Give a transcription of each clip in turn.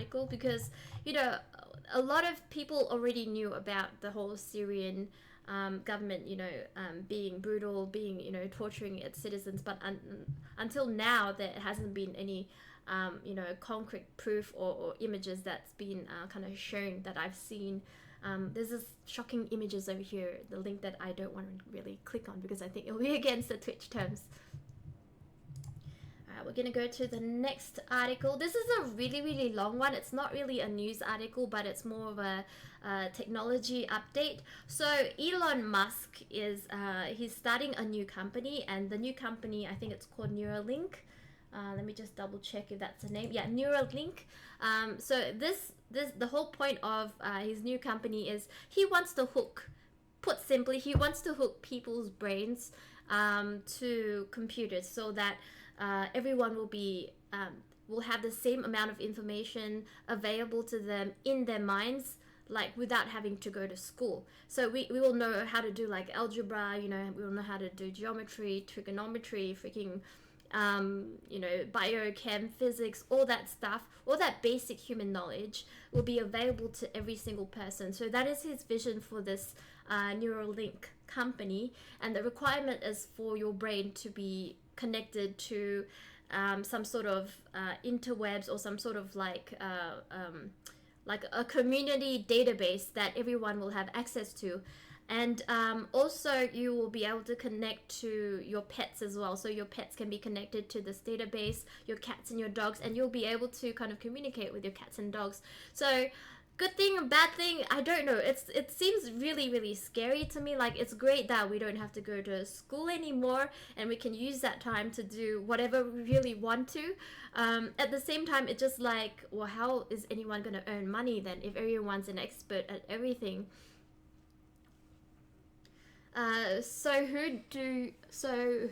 article because, you know, a lot of people already knew about the whole Syrian government, you know, being brutal, being, you know, torturing its citizens. But until now, there hasn't been any, you know, concrete proof or images that's been kind of shown that I've seen. There's this shocking images over here, the link that I don't want to really click on because I think it'll be against the Twitch terms. We're gonna go to the next article. This is a really long one. It's not really a news article, but it's more of a technology update. So Elon Musk is he's starting a new company, and the new company, I think it's called Neuralink. Let me just double check if that's the name. Yeah, Neuralink. So the whole point of his new company is he wants to hook, put simply, he wants to hook people's brains to computers so that everyone will have the same amount of information available to them in their minds, like without having to go to school. So we will know how to do like algebra, you know, we will know how to do geometry, trigonometry, freaking you know, biochem, physics, all that stuff, all that basic human knowledge will be available to every single person. So that is his vision for this Neuralink company, and the requirement is for your brain to be connected to some sort of interwebs or some sort of like a community database that everyone will have access to. And also you will be able to connect to your pets as well. So your pets can be connected to this database, your cats and your dogs, and you'll be able to kind of communicate with your cats and dogs. So good thing and bad thing, I don't know. It seems really scary to me. Like, it's great that we don't have to go to school anymore and we can use that time to do whatever we really want to. At the same time, it's just like, well, how is anyone going to earn money then if everyone's an expert at everything? So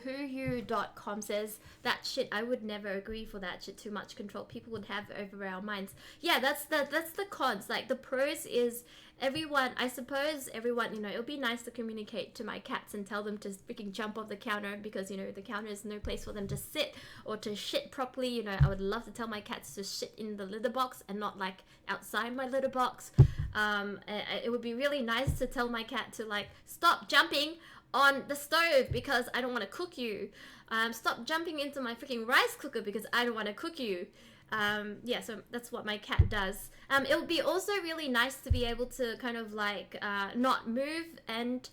whoyou.com says that shit, I would never agree for that shit. Too much control people would have over our minds. Yeah, that's the cons. Like, the pros is everyone, I suppose everyone, you know, it'll be nice to communicate to my cats and tell them to freaking jump off the counter because, you know, the counter is no place for them to sit or to shit properly. You know, I would love to tell my cats to shit in the litter box and not like outside my litter box. It would be really nice to tell my cat to like stop jumping on the stove because I don't want to cook you. Stop jumping into my freaking rice cooker because I don't want to cook you. Yeah, so that's what my cat does. It would be also really nice to be able to kind of like not move and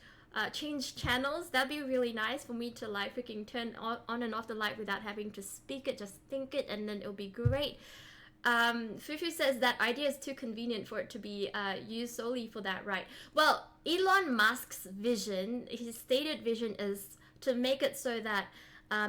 change channels. That'd be really nice for me to like freaking turn on and off the light without having to speak it, just think it, and then it'll be great. Fufu says that idea is too convenient for it to be used solely for that, right? Well, Elon Musk's vision, his stated vision is to make it so that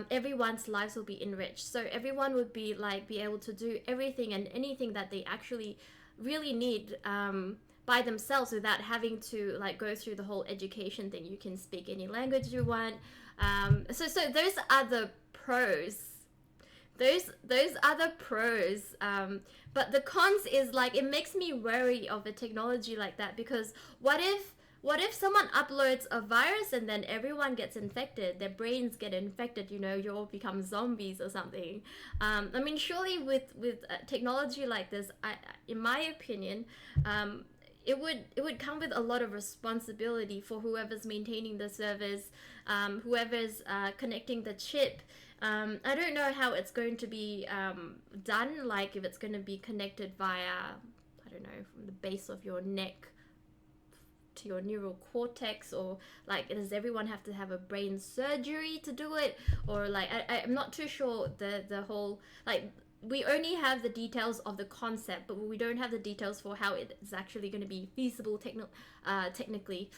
everyone's lives will be enriched. So everyone would be able to do everything and anything that they actually really need by themselves without having to like go through the whole education thing. You can speak any language you want. So those are the pros. Those are the pros, but the cons is like, it makes me wary of a technology like that, because what if someone uploads a virus and then everyone gets infected, their brains get infected, you know, you all become zombies or something. I mean, surely with technology like this, in my opinion, it would come with a lot of responsibility for whoever's maintaining the servers, whoever's connecting the chip. I don't know how it's going to be done, like if it's going to be connected via, I don't know, from the base of your neck to your neural cortex, or like does everyone have to have a brain surgery to do it, or like I'm not too sure the whole, like, we only have the details of the concept, but we don't have the details for how it is actually going to be feasible technically.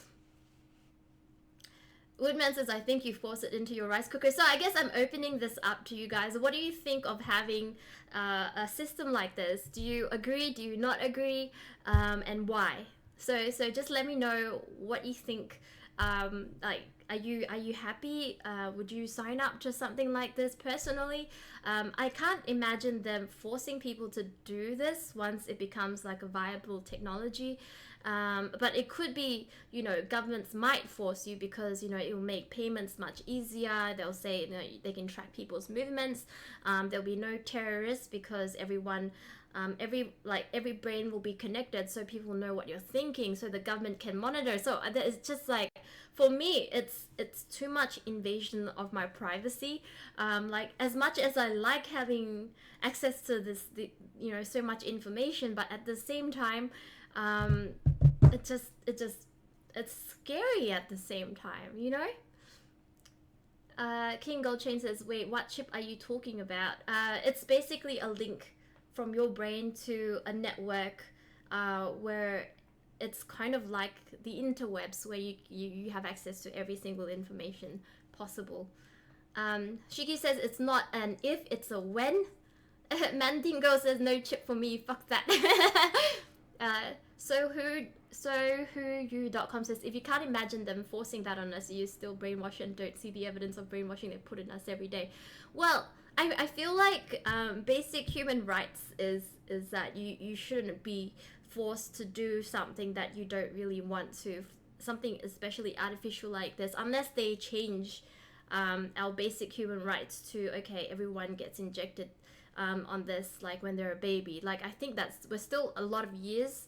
Woodman says, I think you force it into your rice cooker. So I guess I'm opening this up to you guys. What do you think of having a system like this? Do you agree? Do you not agree? And why? So just let me know what you think. Like, are you happy? Would you sign up to something like this personally? I can't imagine them forcing people to do this once it becomes like a viable technology. But it could be, you know, governments might force you because, you know, it will make payments much easier. They'll say, you know, they can track people's movements. There'll be no terrorists because everyone every brain will be connected, so people know what you're thinking, so the government can monitor. So it's just like, for me, it's too much invasion of my privacy. Like, as much as I like having access to so much information, but at the same time, it's scary at the same time, King Goldchain says, wait, what chip are you talking about? It's basically a link from your brain to a network where it's kind of like the interwebs, where you have access to every single information possible. Shiki says it's not an if, it's a when. Mandingo says no chip for me, fuck that. SoWhoYou.com says, if you can't imagine them forcing that on us, you still brainwash and don't see the evidence of brainwashing they put in us every day. Well, I feel like basic human rights is that you shouldn't be forced to do something that you don't really want to, something especially artificial like this, unless they change our basic human rights to, okay, everyone gets injected on this, like when they're a baby. Like, I think we're still a lot of years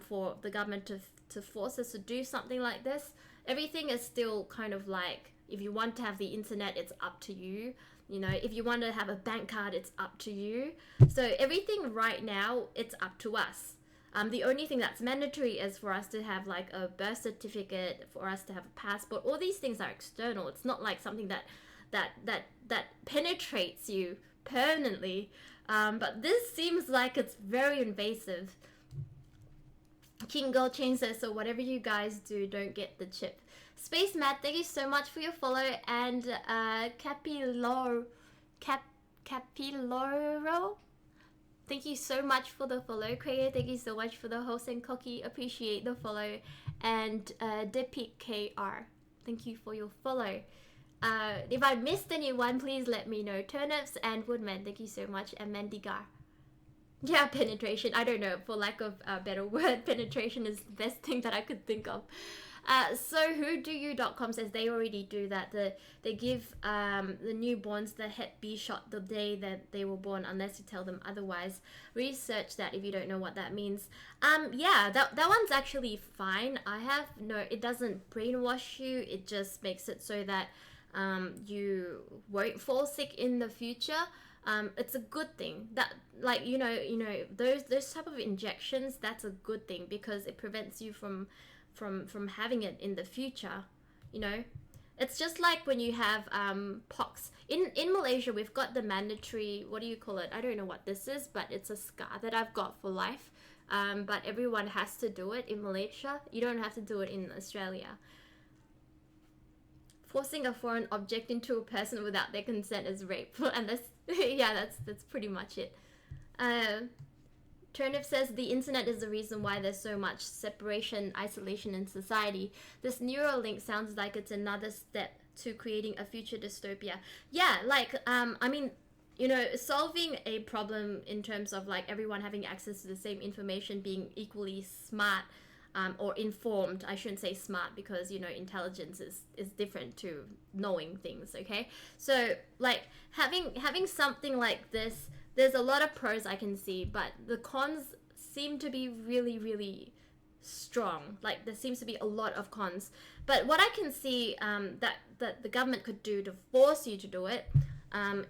for the government to force us to do something like this. Everything is still kind of like, if you want to have the internet, it's up to you. If you want to have a bank card, it's up to you. So everything right now, it's up to us. The only thing that's mandatory is for us to have like a birth certificate, for us to have a passport. All these things are external. It's not like something that penetrates you permanently. But this seems like it's very invasive. King Gold Chain says, so whatever you guys do, don't get the chip. Space Matt, thank you so much for your follow. And Capiloro, thank you so much for the follow. Craig, thank you so much for the host, and Cocky, appreciate the follow. And Depik KR, thank you for your follow. If I missed anyone, please let me know. Turnips and Woodman, thank you so much. And Mendigar. Yeah, penetration. I don't know, for lack of a better word, penetration is the best thing that I could think of. SoWhoDoYou.com says they already do that. They give the newborns the Hep B shot the day that they were born, unless you tell them otherwise. Research that if you don't know what that means. Yeah, that one's actually fine. It doesn't brainwash you. It just makes it so that you won't fall sick in the future. It's a good thing that, like, those type of injections, that's a good thing, because it prevents you from having it in the future. It's just like when you have pox in Malaysia. We've got the mandatory, what do you call it, I don't know what this is, but it's a scar that I've got for life. But everyone has to do it in Malaysia. You don't have to do it in Australia. Forcing a foreign object into a person without their consent is rape. And that's pretty much it. Turnip says the internet is the reason why there's so much separation, isolation in society. This Neuralink sounds like it's another step to creating a future dystopia. Yeah, like, solving a problem in terms of like everyone having access to the same information, being equally smart, or informed. I shouldn't say smart, because intelligence is different to knowing things. Okay, so like having something like this, there's a lot of pros I can see, but the cons seem to be really, really strong. Like, there seems to be a lot of cons. But what I can see that the government could do to force you to do it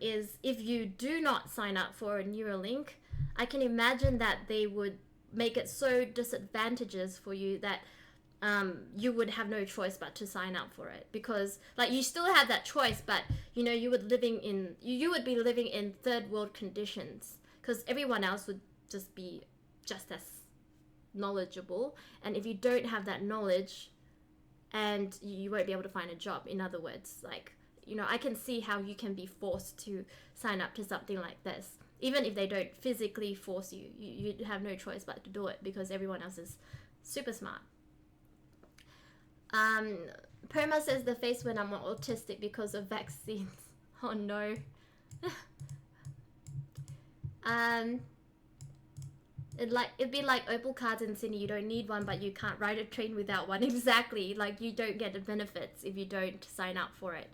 is, if you do not sign up for a Neuralink, I can imagine that they would make it so disadvantageous for you that you would have no choice but to sign up for it, because like you still have that choice, but you would be living in third world conditions, because everyone else would just be just as knowledgeable, and if you don't have that knowledge, and you won't be able to find a job. In other words, like, I can see how you can be forced to sign up to something like this. Even if they don't physically force you, you have no choice but to do it, because everyone else is super smart. Perma says the face when I'm autistic because of vaccines. Oh no. It'd be like Opal cards in Sydney. You don't need one, but you can't ride a train without one. Exactly. Like, you don't get the benefits if you don't sign up for it.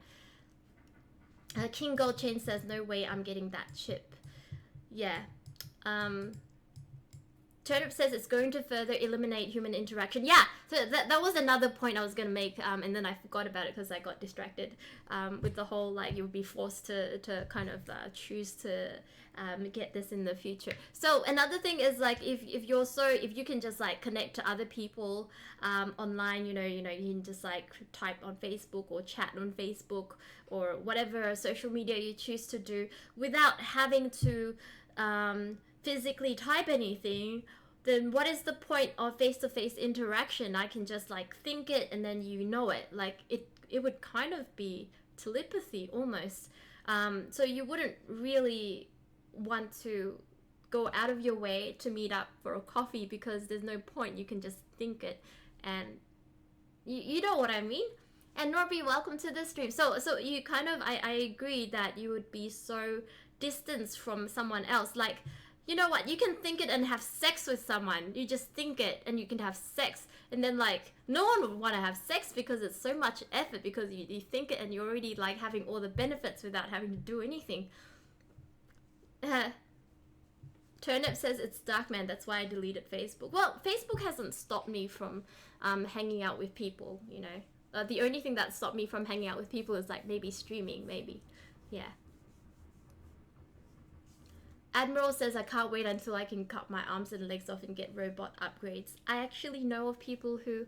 King Gold Chain says, no way I'm getting that chip. Yeah. Turnip says it's going to further eliminate human interaction. Yeah, so that was another point I was going to make, and then I forgot about it because I got distracted with the whole, like, you would be forced to kind of choose to get this in the future. So another thing is, like, if you can just, like, connect to other people online, you can just, like, type on Facebook or chat on Facebook or whatever social media you choose to do without having to physically type anything, then what is the point of face-to-face interaction? I can just, like, think it and then you know it. Like, it would kind of be telepathy almost. So you wouldn't really want to go out of your way to meet up for a coffee because there's no point. You can just think it, and you know what I mean. And Norby, welcome to the stream. So you kind of, I agree that you would be so distanced from someone else. Like, you know what, you can think it and have sex with someone. You just think it and you can have sex, and then, like, no one would want to have sex because it's so much effort, because you think it and you're already, like, having all the benefits without having to do anything. Turnip says it's dark, man, that's why I deleted Facebook. Well, Facebook hasn't stopped me from hanging out with people, you know. The only thing that stopped me from hanging out with people is, like, maybe streaming, maybe. Yeah. Admiral says, I can't wait until I can cut my arms and legs off and get robot upgrades. I actually know of people who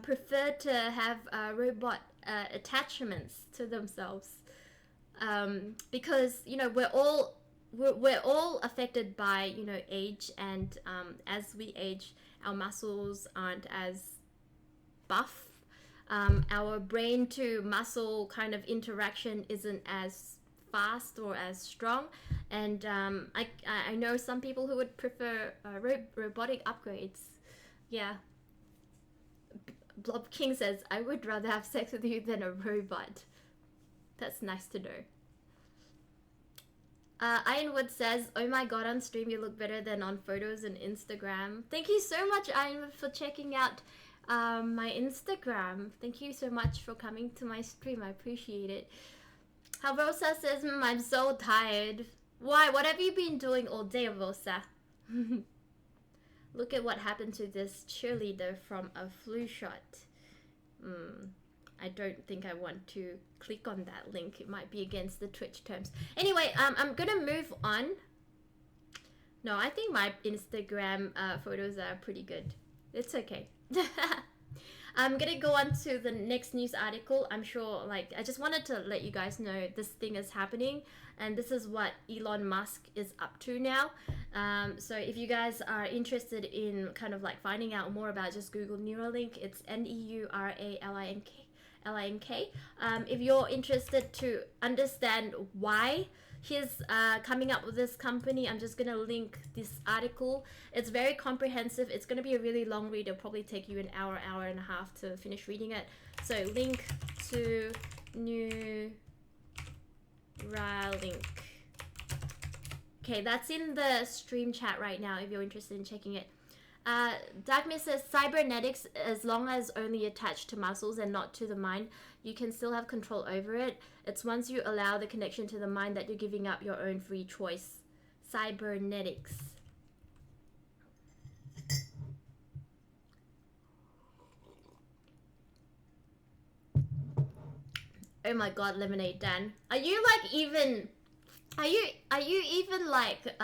prefer to have robot attachments to themselves, because, you know, we're all affected by, you know, age, and as we age, our muscles aren't as buff. Our brain to muscle kind of interaction isn't as fast or as strong, and I know some people who would prefer robotic upgrades. Yeah. Blob King says, I would rather have sex with you than a robot. That's nice to know. Ironwood says, oh my god, on stream you look better than on photos and Instagram. Thank you so much, Ironwood, for checking out my Instagram. Thank you so much for coming to my stream. I appreciate it. Rosa says, I'm so tired. Why? What have you been doing all day, Rosa? Look at what happened to this cheerleader from a flu shot. I don't think I want to click on that link. It might be against the Twitch terms. Anyway, I'm gonna move on. No, I think my Instagram photos are pretty good. It's okay. I'm gonna go on to the next news article. I'm sure, like, I just wanted to let you guys know this thing is happening, and this is what Elon Musk is up to now. So if you guys are interested in kind of, like, finding out more about, just Google Neuralink. It's Neuralink. If you're interested to understand why he's coming up with this company, I'm just gonna link this article. It's very comprehensive. It's gonna be a really long read. It'll probably take you an hour and a half to finish reading it. So link to Neuralink. Okay, that's in the stream chat right now if you're interested in checking it. Darkmist says, cybernetics, as long as only attached to muscles and not to the mind, you can still have control over it. It's once you allow the connection to the mind that you're giving up your own free choice. Cybernetics. Oh my god, Lemonade Dan. Are you, like, even... Are you even, like,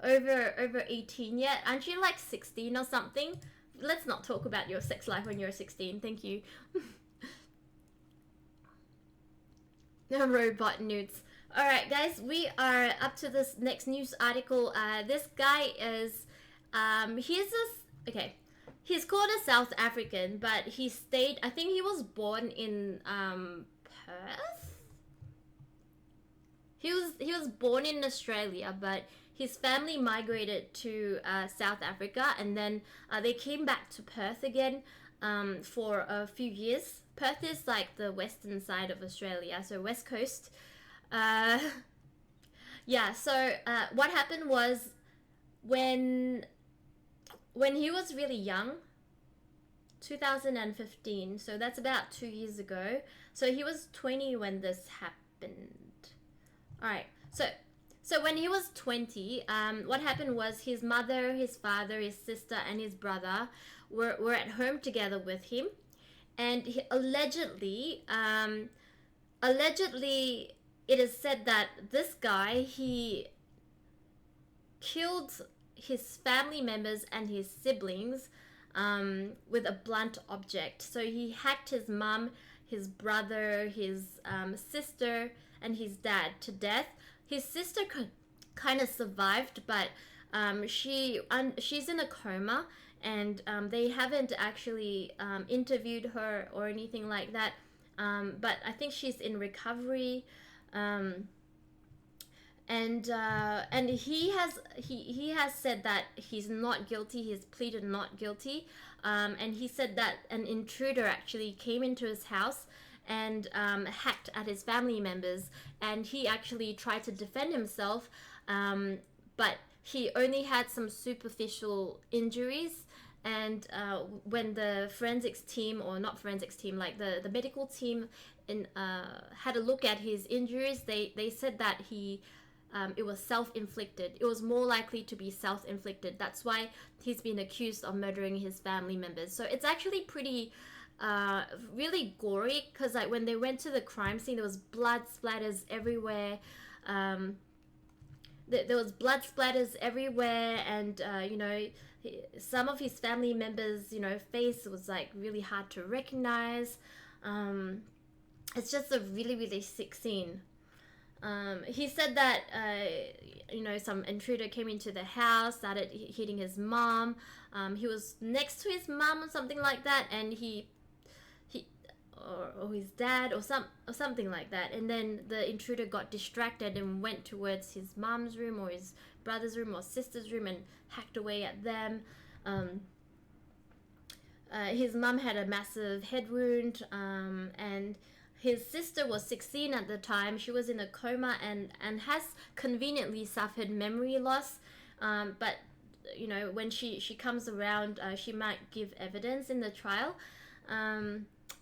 over 18 yet? Aren't you, like, 16 or something? Let's not talk about your sex life when you're 16. Thank you. Robot nudes. Alright, guys, we are up to this next news article. This guy is, he's called a South African, but he stayed, I think he was born in, Perth? He was born in Australia, but his family migrated to South Africa, and then they came back to Perth again for a few years. Perth is, like, the western side of Australia, so West Coast. Yeah, so what happened was when he was really young, 2015, so that's about 2 years ago. So he was 20 when this happened. Alright, so So when he was 20, what happened was his mother, his father, his sister, and his brother were at home together with him, and allegedly, it is said that this guy, he killed his family members and his siblings with a blunt object. So he hacked his mum, his brother, his sister, and his dad to death. His sister kind of survived, but she's in a coma, and they haven't actually interviewed her or anything like that. But I think she's in recovery. And he has said that he's not guilty. He's pleaded not guilty, and he said that an intruder actually came into his house and hacked at his family members, and he actually tried to defend himself, but he only had some superficial injuries. And when the forensics team, or not forensics team, like the medical team had a look at his injuries, they said that it was self-inflicted. It was more likely to be self-inflicted. That's why he's been accused of murdering his family members. So it's actually pretty really gory, because like when they went to the crime scene, there was blood splatters everywhere. There was blood splatters everywhere, and some of his family members, face was like really hard to recognize. It's just a really, really sick scene. He said that some intruder came into the house, started hitting his mom. He was next to his mom or something like that, and or his dad or something like that. And then the intruder got distracted and went towards his mom's room or his brother's room or sister's room and hacked away at them. His mom had a massive head wound, and his sister was 16 at the time. She was in a coma and has conveniently suffered memory loss. But when she comes around, she might give evidence in the trial.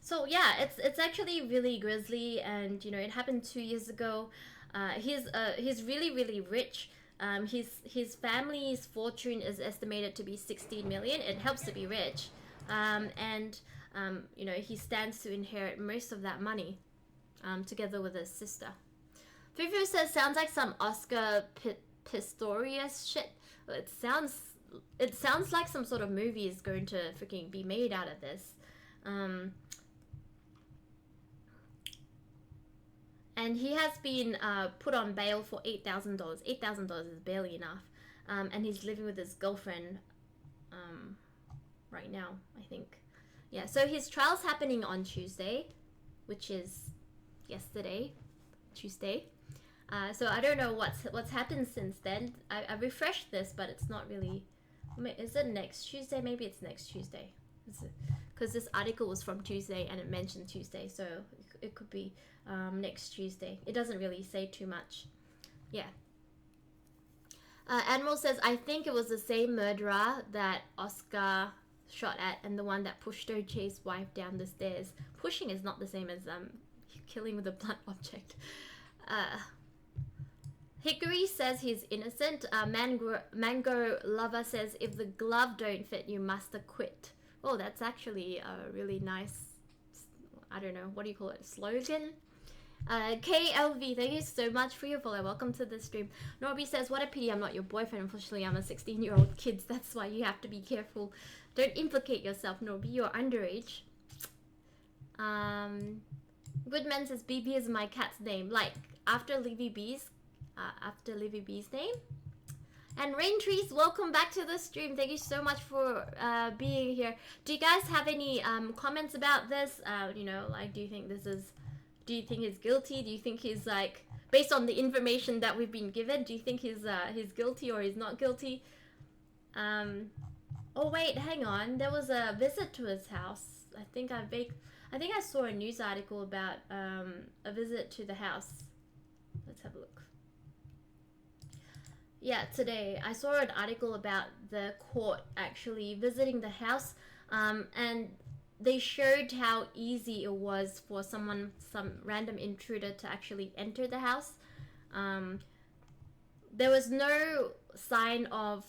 So yeah, it's actually really grisly, and it happened 2 years ago. He's really, really rich. His family's fortune is estimated to be 16 million. It helps to be rich, and he stands to inherit most of that money, together with his sister. Fufu says, sounds like some Oscar Pistorius shit. It sounds like some sort of movie is going to freaking be made out of this. And he has been put on bail for $8,000. $8,000 is barely enough. And he's living with his girlfriend right now, I think. Yeah, so his trial's happening on Tuesday, which is yesterday, Tuesday. So I don't know what's happened since then. I refreshed this, but it's not really... Is it next Tuesday? Maybe it's next Tuesday. Because this article was from Tuesday and it mentioned Tuesday, so it could be next Tuesday. It doesn't really say too much. Yeah. Admiral says, I think it was the same murderer that Oscar shot at and the one that pushed OJ's wife down the stairs. Pushing is not the same as killing with a blunt object. Hickory says he's innocent. Mango Lover says, if the glove don't fit, you must acquit. Oh, that's actually a really nice, I don't know, what do you call it, slogan? KLV, thank you so much for your follow. Welcome to the stream. Norby says, what a pity I'm not your boyfriend. Unfortunately, I'm a 16-year-old kid. That's why you have to be careful. Don't implicate yourself, Norby. You're underage. Goodman says, BB is my cat's name. Like, after Livy B's name. And Rain Trees, welcome back to the stream. Thank you so much for being here. Do you guys have any comments about this? Like, do you think he's guilty? Do you think he's like, based on the information that we've been given, do you think he's guilty or he's not guilty? Oh wait, hang on. There was a visit to his house. I think I saw a news article about a visit to the house. Let's have a look. Yeah, today I saw an article about the court actually visiting the house, and they showed how easy it was for some random intruder to actually enter the house. there was no sign of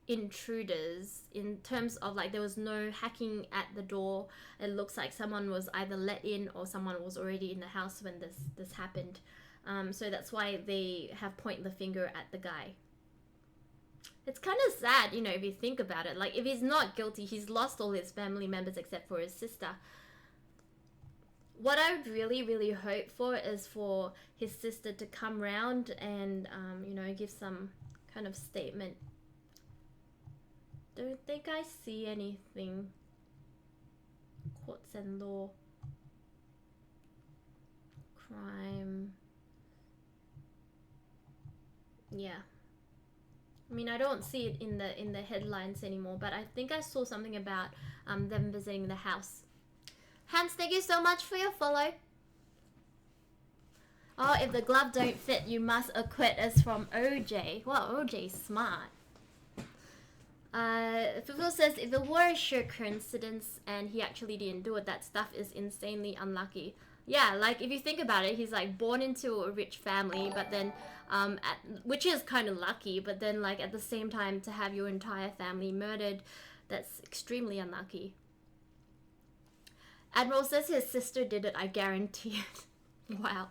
intruders in terms of like there was no hacking at the door. It looks like someone was either let in or someone was already in the house when this happened. So that's why they have pointed the finger at the guy. It's kind of sad, you know, if you think about it. Like, if he's not guilty, he's lost all his family members except for his sister. What I would really, really hope for is for his sister to come round and, you know, give some kind of statement. Don't think I see anything. Courts and law. Crime. Yeah. I mean, I don't see it in the headlines anymore, but I think I saw something about them visiting the house. Hans, thank you so much for your follow. Oh, if the glove don't fit, you must acquit us from OJ. Well, OJ's smart. People says if it were a sheer coincidence and he actually didn't do it, that stuff is insanely unlucky. Yeah, like if you think about it, he's like born into a rich family, but then, which is kind of lucky, but then like at the same time to have your entire family murdered, that's extremely unlucky. Admiral says his sister did it, I guarantee it. Wow.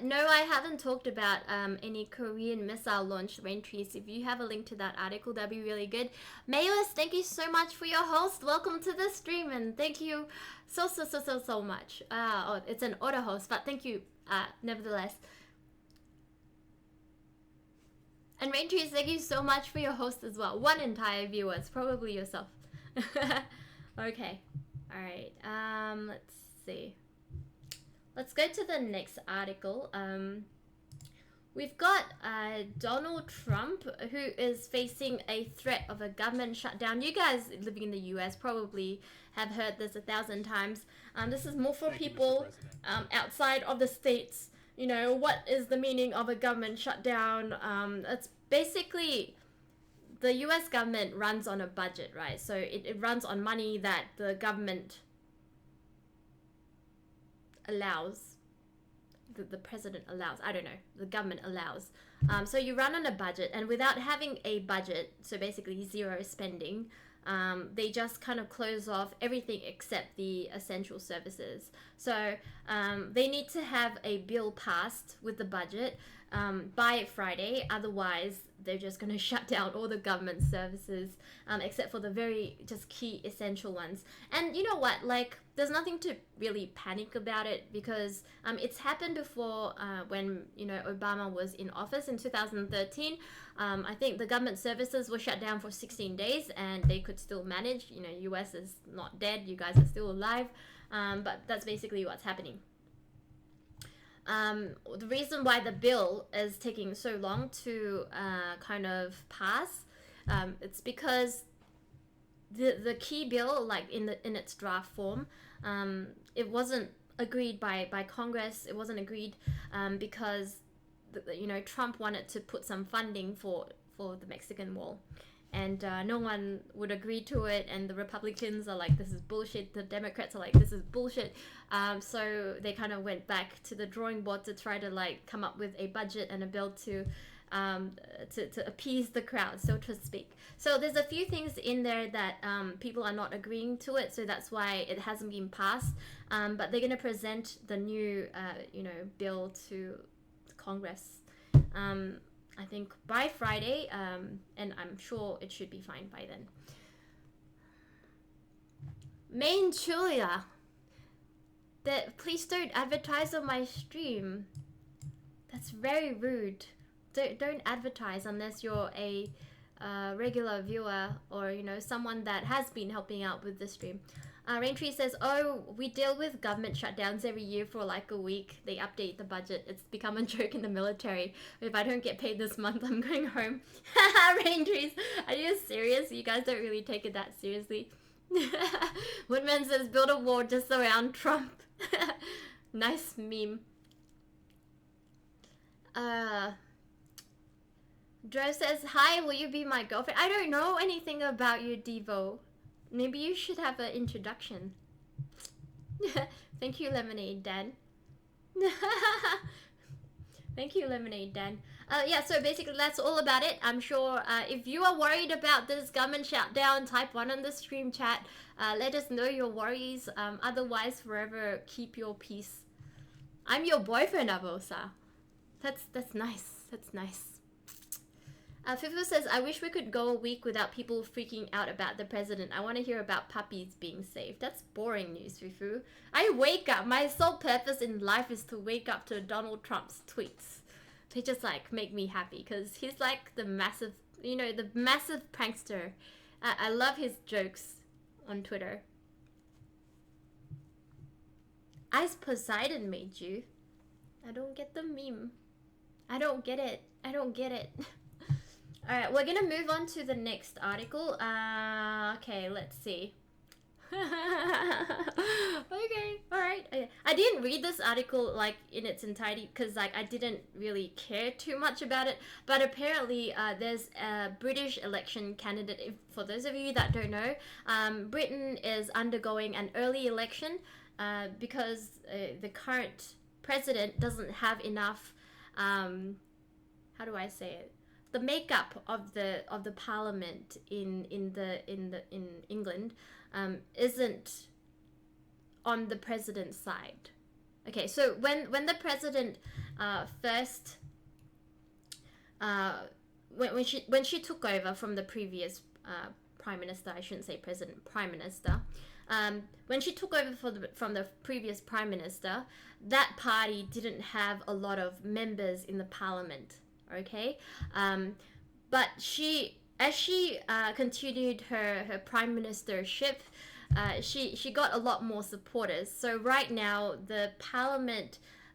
No, I haven't talked about any Korean missile launch entries. If you have a link to that article, that'd be really good. Maylis, thank you so much for your host. Welcome to the stream, and thank you so much. Oh, it's an auto host, but thank you nevertheless. And Raintrees, thank you so much for your host as well. One entire viewer, it's probably yourself. Okay, all right. Let's see. Let's go to the next article. We've got Donald Trump, who is facing a threat of a government shutdown. You guys living in the US probably have heard this 1,000 times. This is more for people outside of the States. You know, what is the meaning of a government shutdown? It's basically the US government runs on a budget, right? So it runs on money that the government allows, the president allows, I don't know, the government allows. So you run on a budget, and without having a budget, so basically zero spending, they just kind of close off everything except the essential services. So they need to have a bill passed with the budget by Friday, otherwise they're just going to shut down all the government services except for the very just key essential ones. And you know what, like, there's nothing to really panic about it, because it's happened before when, you know, Obama was in office in 2013. I think the government services were shut down for 16 days and they could still manage. You know, US is not dead, you guys are still alive, but that's basically what's happening. The reason why the bill is taking so long to kind of pass, it's because the key bill, like in its draft form, it wasn't agreed by Congress. It wasn't agreed because you know, Trump wanted to put some funding for the Mexican wall, and no one would agree to it, and the Republicans are like, this is bullshit, the Democrats are like, this is bullshit, so they kind of went back to the drawing board to try to like come up with a budget and a bill to appease the crowd, so to speak. So there's a few things in there that people are not agreeing to it, so that's why it hasn't been passed, but they're going to present the new you know, bill to Congress I think by Friday, and I'm sure it should be fine by then. Main Julia, please don't advertise on my stream. That's very rude. Don't advertise unless you're a regular viewer, or you know, someone that has been helping out with the stream. Raintree says, oh, we deal with government shutdowns every year for like a week. They update the budget. It's become a joke in the military. If I don't get paid this month, I'm going home. Raintrees, are you serious? You guys don't really take it that seriously. Woodman says, build a wall just around Trump. Nice meme. Dro says, hi, will you be my girlfriend? I don't know anything about you, Devo. Maybe you should have an introduction. Thank you, Lemonade Dan. Thank you, Lemonade Dan. Yeah, so basically that's all about it. I'm sure if you are worried about this government shutdown, type 1 on the stream chat. Let us know your worries. Otherwise, forever keep your peace. I'm your boyfriend, Avosa. That's nice. That's nice. Fifu says, I wish we could go a week without people freaking out about the president. I want to hear about puppies being saved. That's boring news, Fifu. I wake up. My sole purpose in life is to wake up to Donald Trump's tweets. They just like make me happy because he's like the massive, the massive prankster. I love his jokes on Twitter. Ice Poseidon made you. I don't get the meme. I don't get it. I don't get it. Alright, we're gonna move on to the next article. Okay, let's see. Okay, alright. I didn't read this article like in its entirety because like I didn't really care too much about it. But apparently there's a British election candidate. For those of you that don't know, Britain is undergoing an early election because the current president doesn't have enough, how do I say it? The makeup of the parliament in England isn't on the president's side. Okay, so when the president first when she took over from the previous prime minister, I shouldn't say president, prime minister. When she took over from the previous prime minister, that party didn't have a lot of members in the parliament. Okay, but as she continued her prime ministership, she got a lot more supporters. So right now the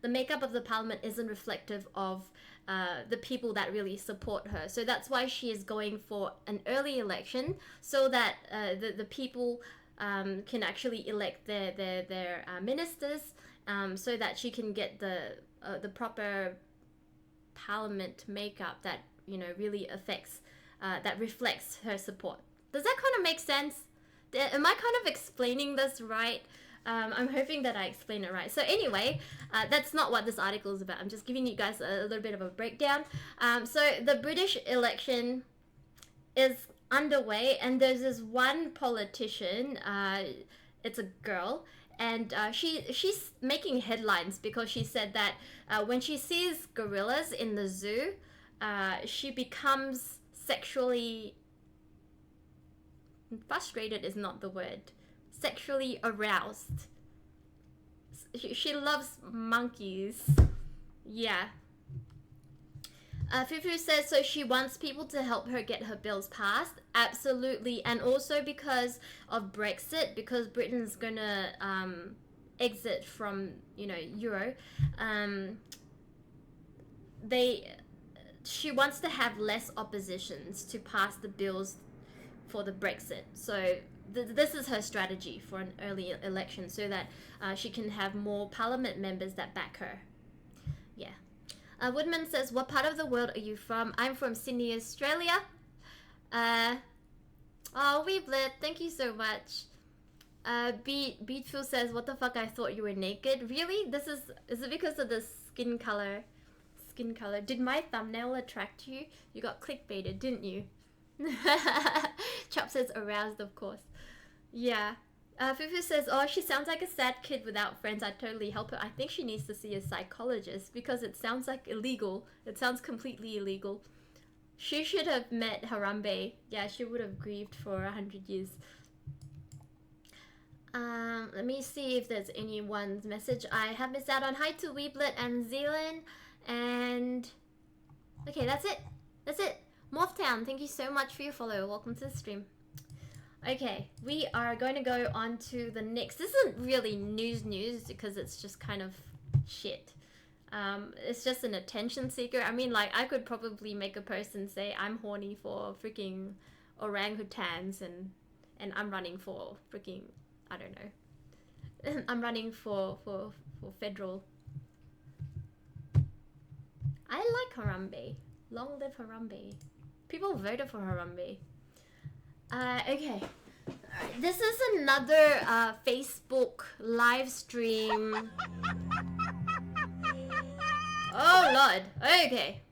makeup of the parliament isn't reflective of the people that really support her. So that's why she is going for an early election so that the people can actually elect their ministers, so that she can get the proper parliament makeup that really affects that reflects her support. Does that kind of make sense? Am I kind of explaining this right? I'm hoping that I explain it right. So anyway, that's not what this article is about. I'm just giving you guys a little bit of a breakdown. So the British election is underway, and there's this one politician, it's a girl, and she's making headlines because she said that when she sees gorillas in the zoo, she becomes sexually frustrated is not the word. Sexually aroused. She loves monkeys. Yeah. Fufu says, so she wants people to help her get her bills passed. Absolutely. And also because of Brexit, because Britain's gonna exit from, Euro, she wants to have less oppositions to pass the bills for the Brexit. So this is her strategy for an early election, so that she can have more parliament members that back her. Yeah. Woodman says, what part of the world are you from? I'm from Sydney, Australia. Oh, Weeblet, thank you so much. Beatful says, what the fuck, I thought you were naked. Really? Is it because of the skin color? Did my thumbnail attract you? You got clickbaited, didn't you? Chop says, aroused, of course. Yeah. Fufu says, oh, she sounds like a sad kid without friends. I'd totally help her. I think she needs to see a psychologist because it sounds like illegal. It sounds completely illegal. She should have met Harambe. Yeah, she would have grieved for 100 years. Let me see if there's anyone's message I have missed out on. Hi to Weeblet and Zealand. And okay, that's it. Morphtown, thank you so much for your follow. Welcome to the stream. Okay, we are going to go on to the next. This isn't really news because it's just kind of shit. It's just an attention seeker. I mean, like, I could probably make a post and say I'm horny for freaking orangutans and I'm running for freaking, I don't know. I'm running for federal. I like Harambe. Long live Harambe. People voted for Harambe. Okay. This is another Facebook live stream. Oh Lord. Okay.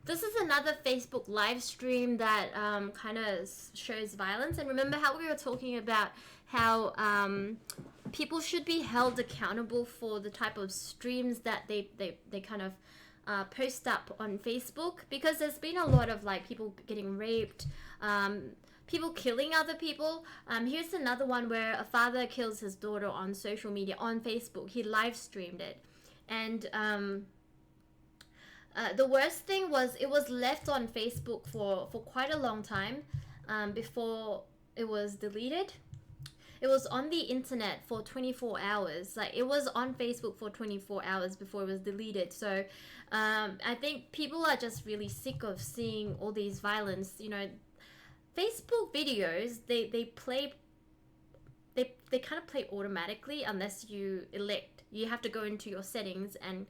This is another Facebook live stream that kind of shows violence. And remember how we were talking about how people should be held accountable for the type of streams that they kind of post up on Facebook, because there's been a lot of like people getting raped, people killing other people. Here's another one where a father kills his daughter on social media, on Facebook. He live streamed it. And the worst thing was it was left on Facebook for quite a long time before it was deleted. It was on the internet for 24 hours. Like, it was on Facebook for 24 hours before it was deleted. So I think people are just really sick of seeing all these violence. You know, Facebook videos, they play, they kind of play automatically unless you elect. You have to go into your settings and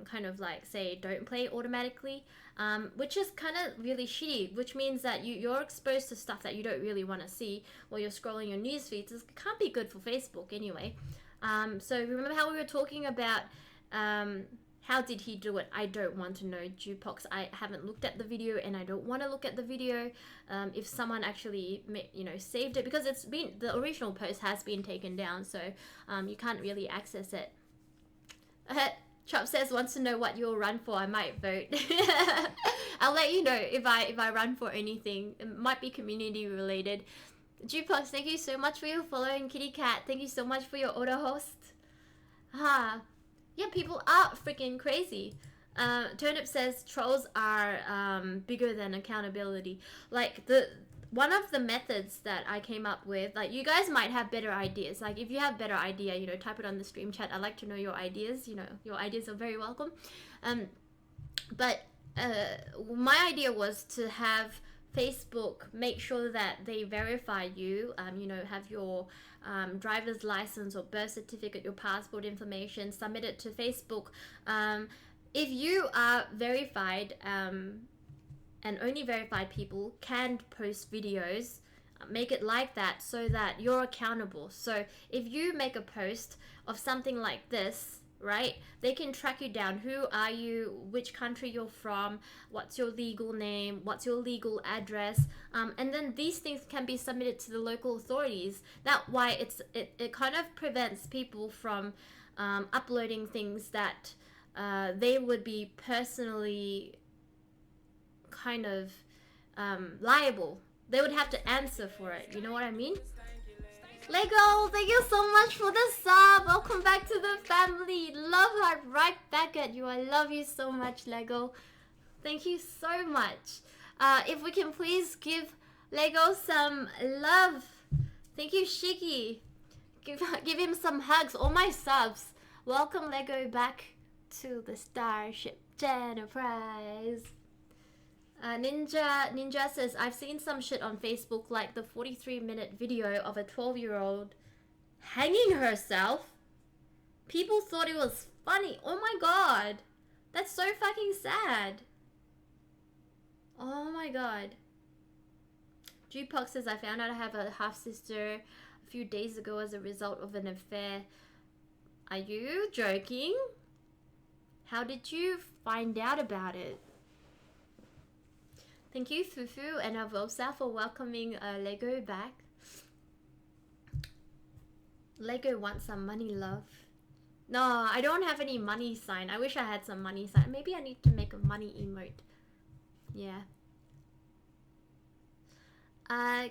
kind of like say don't play automatically, which is kind of really shitty, which means that you're exposed to stuff that you don't really want to see while you're scrolling your news feeds. It can't be good for Facebook anyway. So remember how we were talking about how did he do it? I don't want to know, Jupox. I haven't looked at the video and I don't want to look at the video. If someone actually saved it, because the original post has been taken down, so you can't really access it. Chop says wants to know what you'll run for. I might vote. I'll let you know if I run for anything. It might be community related. Jukebox, thank you so much for your following. Kitty Cat, thank you so much for your auto host. Yeah, people are freaking crazy. Turnip says trolls are bigger than accountability. Like, one of the methods that I came up with, like, you guys might have better ideas. Like, if you have better idea, type it on the stream chat. I'd like to know your ideas. Your ideas are very welcome. But my idea was to have Facebook make sure that they verify you. Have your driver's license or birth certificate, your passport information, submit it to Facebook. If you are verified, and only verified people can post videos, make it like that so that you're accountable. So if you make a post of something like this, right, they can track you down. Who are you? Which country you're from? What's your legal name? What's your legal address? And then these things can be submitted to the local authorities. That why it kind of prevents people from uploading things that they would be personally kind of liable. They would have to answer for it. You know what I mean? Lego, thank you so much for the sub. Welcome back to the family. Love heart right back at you. I love you so much, Lego. Thank you so much. If we can please give Lego some love. Thank you, Shiki. Give him some hugs. All my subs. Welcome Lego back to the Starship Enterprise. Ninja says, I've seen some shit on Facebook, like the 43-minute video of a 12-year-old hanging herself. People thought it was funny. Oh my god. That's so fucking sad. Oh my god. Jukebox says, I found out I have a half-sister a few days ago as a result of an affair. Are you joking? How did you find out about it? Thank you, Fufu and Avosa, for welcoming Lego back. Lego wants some money, love. No, I don't have any money sign. I wish I had some money sign. Maybe I need to make a money emote. Yeah.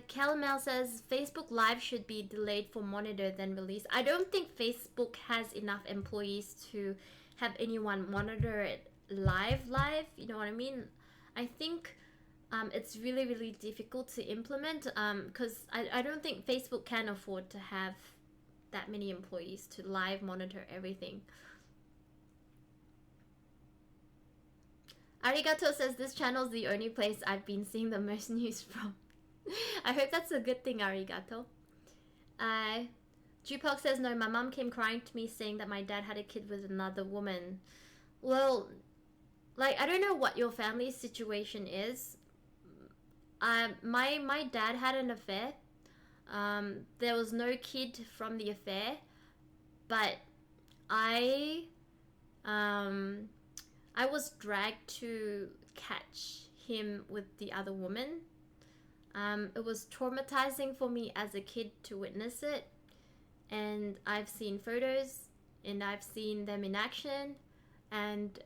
Calamel says, Facebook Live should be delayed for monitor then release. I don't think Facebook has enough employees to have anyone monitor it live. You know what I mean? I think it's really, really difficult to implement because I don't think Facebook can afford to have that many employees to live monitor everything. Arigato says, this channel is the only place I've been seeing the most news from. I hope that's a good thing, Arigato. Jupok says, no, my mom came crying to me saying that my dad had a kid with another woman. Well, like, I don't know what your family situation is. My dad had an affair. There was no kid from the affair, but I I was dragged to catch him with the other woman. It was traumatizing for me as a kid to witness it, and I've seen photos and I've seen them in action, and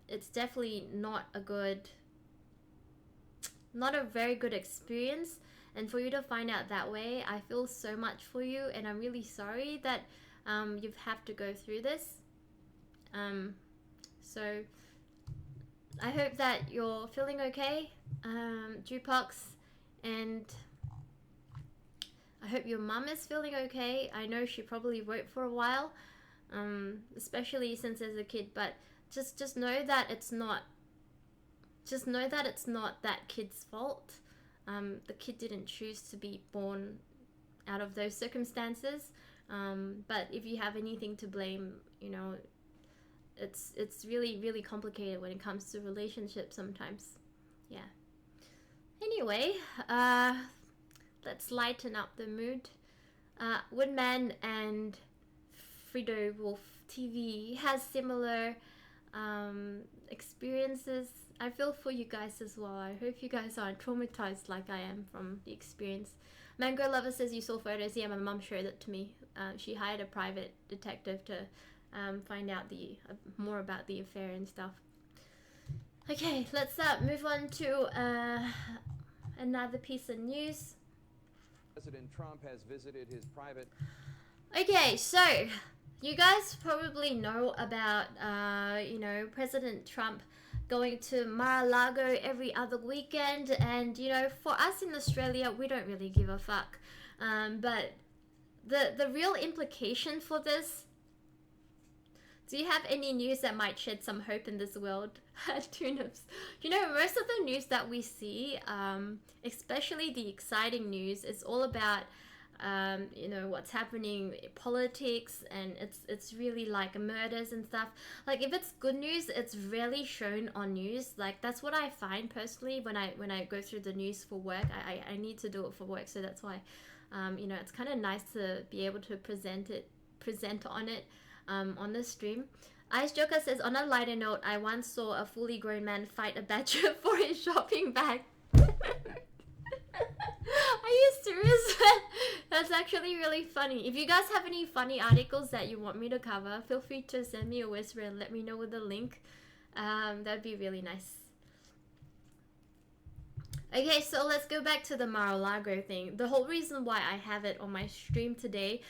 it's definitely not a very good experience. And for you to find out that way, I feel so much for you, and I'm really sorry that you've have to go through this. So I hope that you're feeling okay, Jukebox, and I hope your mum is feeling okay. I know she probably wrote for a while, especially since as a kid, but just know that it's not that kid's fault. The kid didn't choose to be born out of those circumstances. But if you have anything to blame, you know, it's really, really complicated when it comes to relationships sometimes. Yeah. Anyway, let's lighten up the mood. Woodman and Frido Wolf TV has similar experiences. I feel for you guys as well. I hope you guys aren't traumatized like I am from the experience. Mango Lover says you saw photos. Yeah, my mum showed it to me. She hired a private detective to find out more about the affair and stuff. Okay, let's move on to another piece of news. President Trump has visited his private... Okay, so you guys probably know about President Trump going to Mar-a-Lago every other weekend, and for us in Australia, we don't really give a fuck. But the real implication for this, do you have any news that might shed some hope in this world? Nuubs. Most of the news that we see, especially the exciting news, is all about what's happening in politics, and it's really like murders and stuff. Like, if it's good news, it's rarely shown on news. Like, that's what I find personally when I go through the news for work. I need to do it for work, so that's why it's kind of nice to be able to present on it on the stream. Ice Joker says, on a lighter note, I once saw a fully grown man fight a badger for his shopping bag. Are you serious? That's actually really funny. If you guys have any funny articles that you want me to cover, feel free to send me a whisper and let me know with the link. That'd be really nice. Okay, so let's go back to the Mar-a-Lago thing. The whole reason why I have it on my stream today,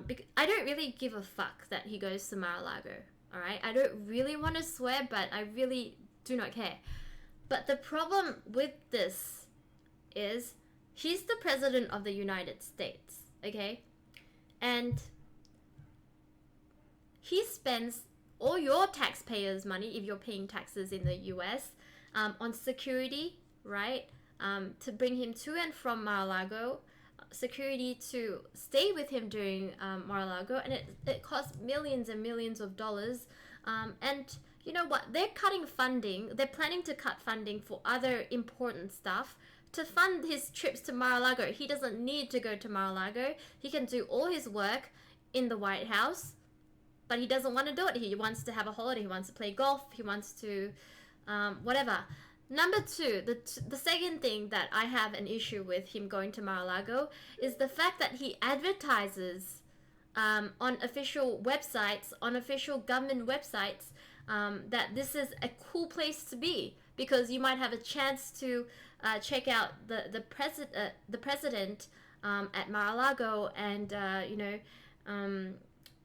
because I don't really give a fuck that he goes to Mar-a-Lago. Alright, I don't really want to swear, but I really do not care. But the problem with this is he's the president of the United States, okay? And he spends all your taxpayers' money, if you're paying taxes in the US, on security, right? To bring him to and from Mar-a-Lago, security to stay with him during Mar-a-Lago, and it costs millions and millions of dollars. And you know what? They're cutting funding. They're planning to cut funding for other important stuff to fund his trips to Mar-a-Lago. He doesn't need to go to Mar-a-Lago. He can do all his work in the White House, but he doesn't want to do it. He wants to have a holiday. He wants to play golf. He wants to whatever. Number two, the second thing that I have an issue with him going to Mar-a-Lago is the fact that he advertises on official websites, on official government websites, that this is a cool place to be because you might have a chance to check out the president at Mar-a-Lago, and and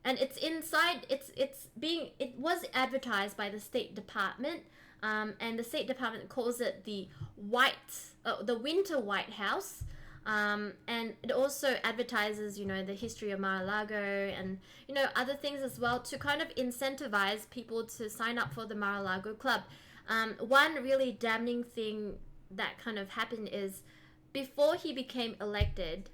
it's inside. It was advertised by the State Department. And the State Department calls it the Winter White House, and it also advertises, the history of Mar-a-Lago and, other things as well to kind of incentivize people to sign up for the Mar-a-Lago Club. One really damning thing that kind of happened is before he became elected,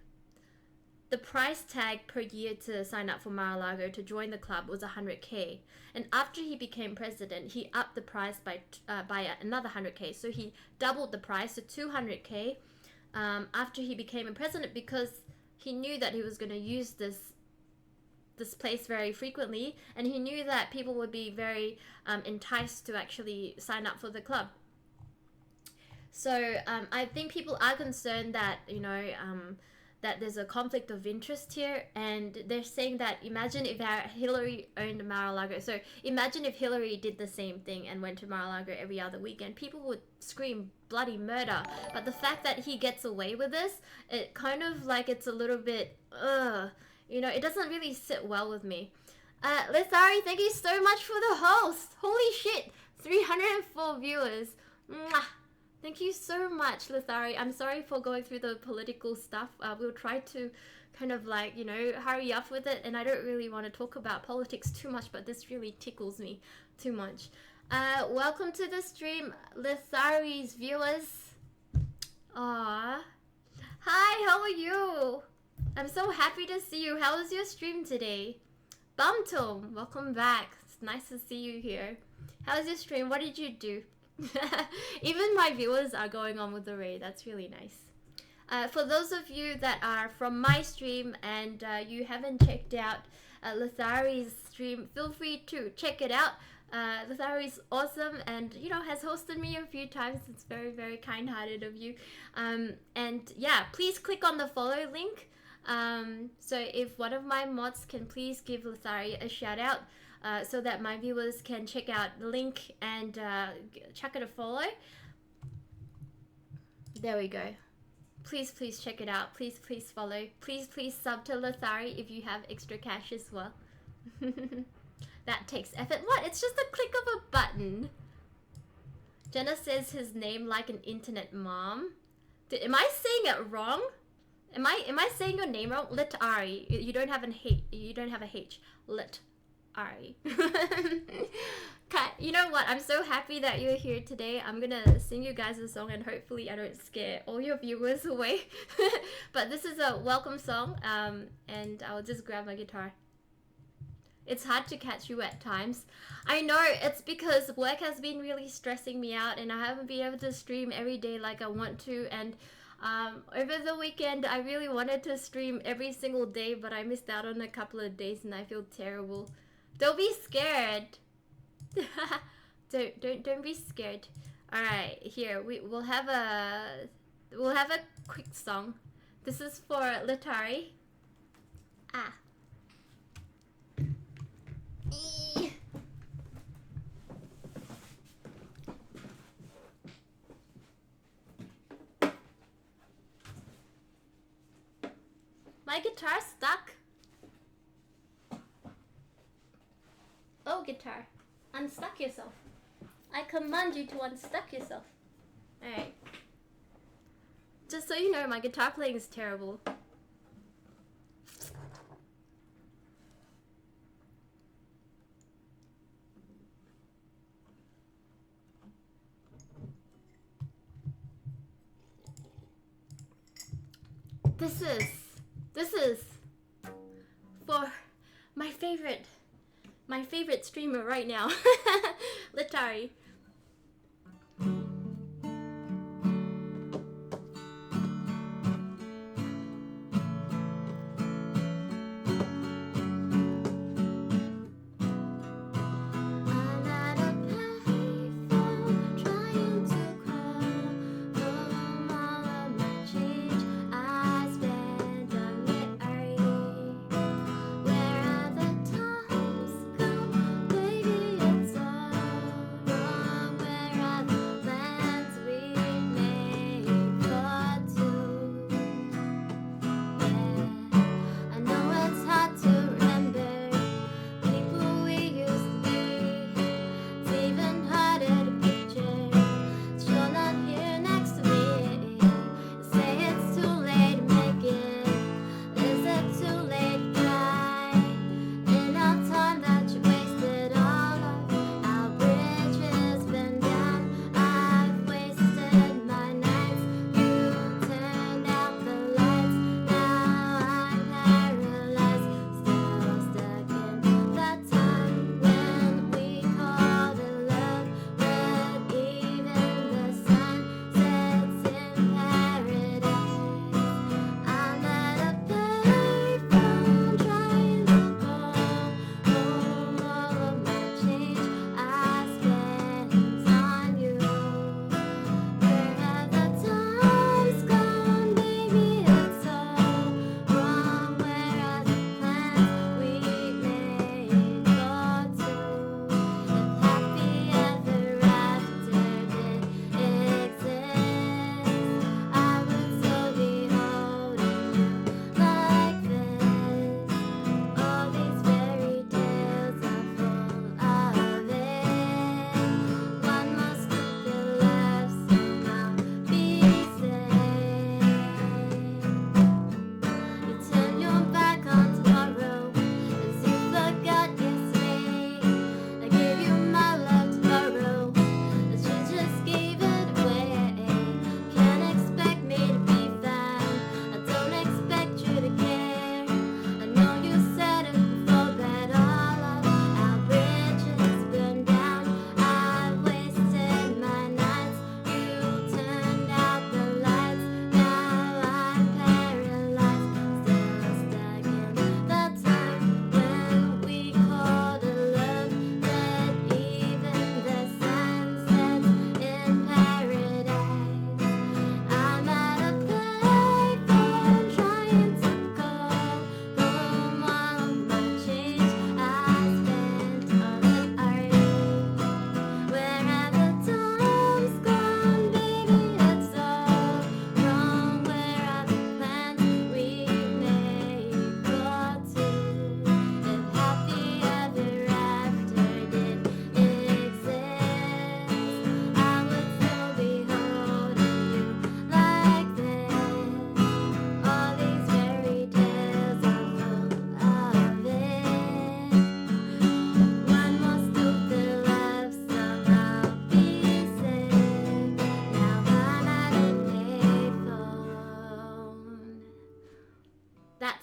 the price tag per year to sign up for Mar-a-Lago to join the club was $100K, and after he became president, he upped the price by another $100K. So he doubled the price to $200K after he became a president, because he knew that he was going to use this this place very frequently, and he knew that people would be very enticed to actually sign up for the club. So I think people are concerned that that there's a conflict of interest here, and they're saying that imagine if Hillary owned Mar-a-Lago. So imagine if Hillary did the same thing and went to Mar-a-Lago every other weekend. People would scream bloody murder. But the fact that he gets away with this, it kind of like it's a little bit, it doesn't really sit well with me. Lithari, thank you so much for the host. Holy shit, 304 viewers. Mwah. Thank you so much, Lithari. I'm sorry for going through the political stuff. We'll try to kind of hurry up with it. And I don't really want to talk about politics too much, but this really tickles me too much. Welcome to the stream, Lithari's viewers. Aww. Hi, how are you? I'm so happy to see you. How was your stream today? Bumtom, welcome back. It's nice to see you here. How was your stream? What did you do? Even my viewers are going on with the raid. That's really nice. For those of you that are from my stream and you haven't checked out Lithari's stream, feel free to check it out. Lithari's awesome and has hosted me a few times. It's very, very kind-hearted of you. And yeah, please click on the follow link. So if one of my mods can please give Lithari a shout out. So that my viewers can check out the link and check it a follow. There we go. Please check it out. Please follow. Please sub to Lithari if you have extra cash as well. That takes effort. What? It's just a click of a button. Jenna says his name like an internet mom. Am I saying it wrong? Am I saying your name wrong? Lithari. You don't have an H. You don't have a H. Ari. You know what? I'm so happy that you're here today. I'm gonna sing you guys a song and hopefully I don't scare all your viewers away. But this is a welcome song, and I'll just grab my guitar. It's hard to catch you at times. I know, it's because work has been really stressing me out and I haven't been able to stream every day like I want to, and over the weekend I really wanted to stream every single day, but I missed out on a couple of days and I feel terrible. Don't be scared. Don't be scared. All right, here we'll have a quick song. This is for Lithari. My guitar's stuck. Oh, guitar, unstuck yourself. I command you to unstuck yourself. Alright. Just so you know, my guitar playing is terrible. This is for my favorite streamer right now, Lithari.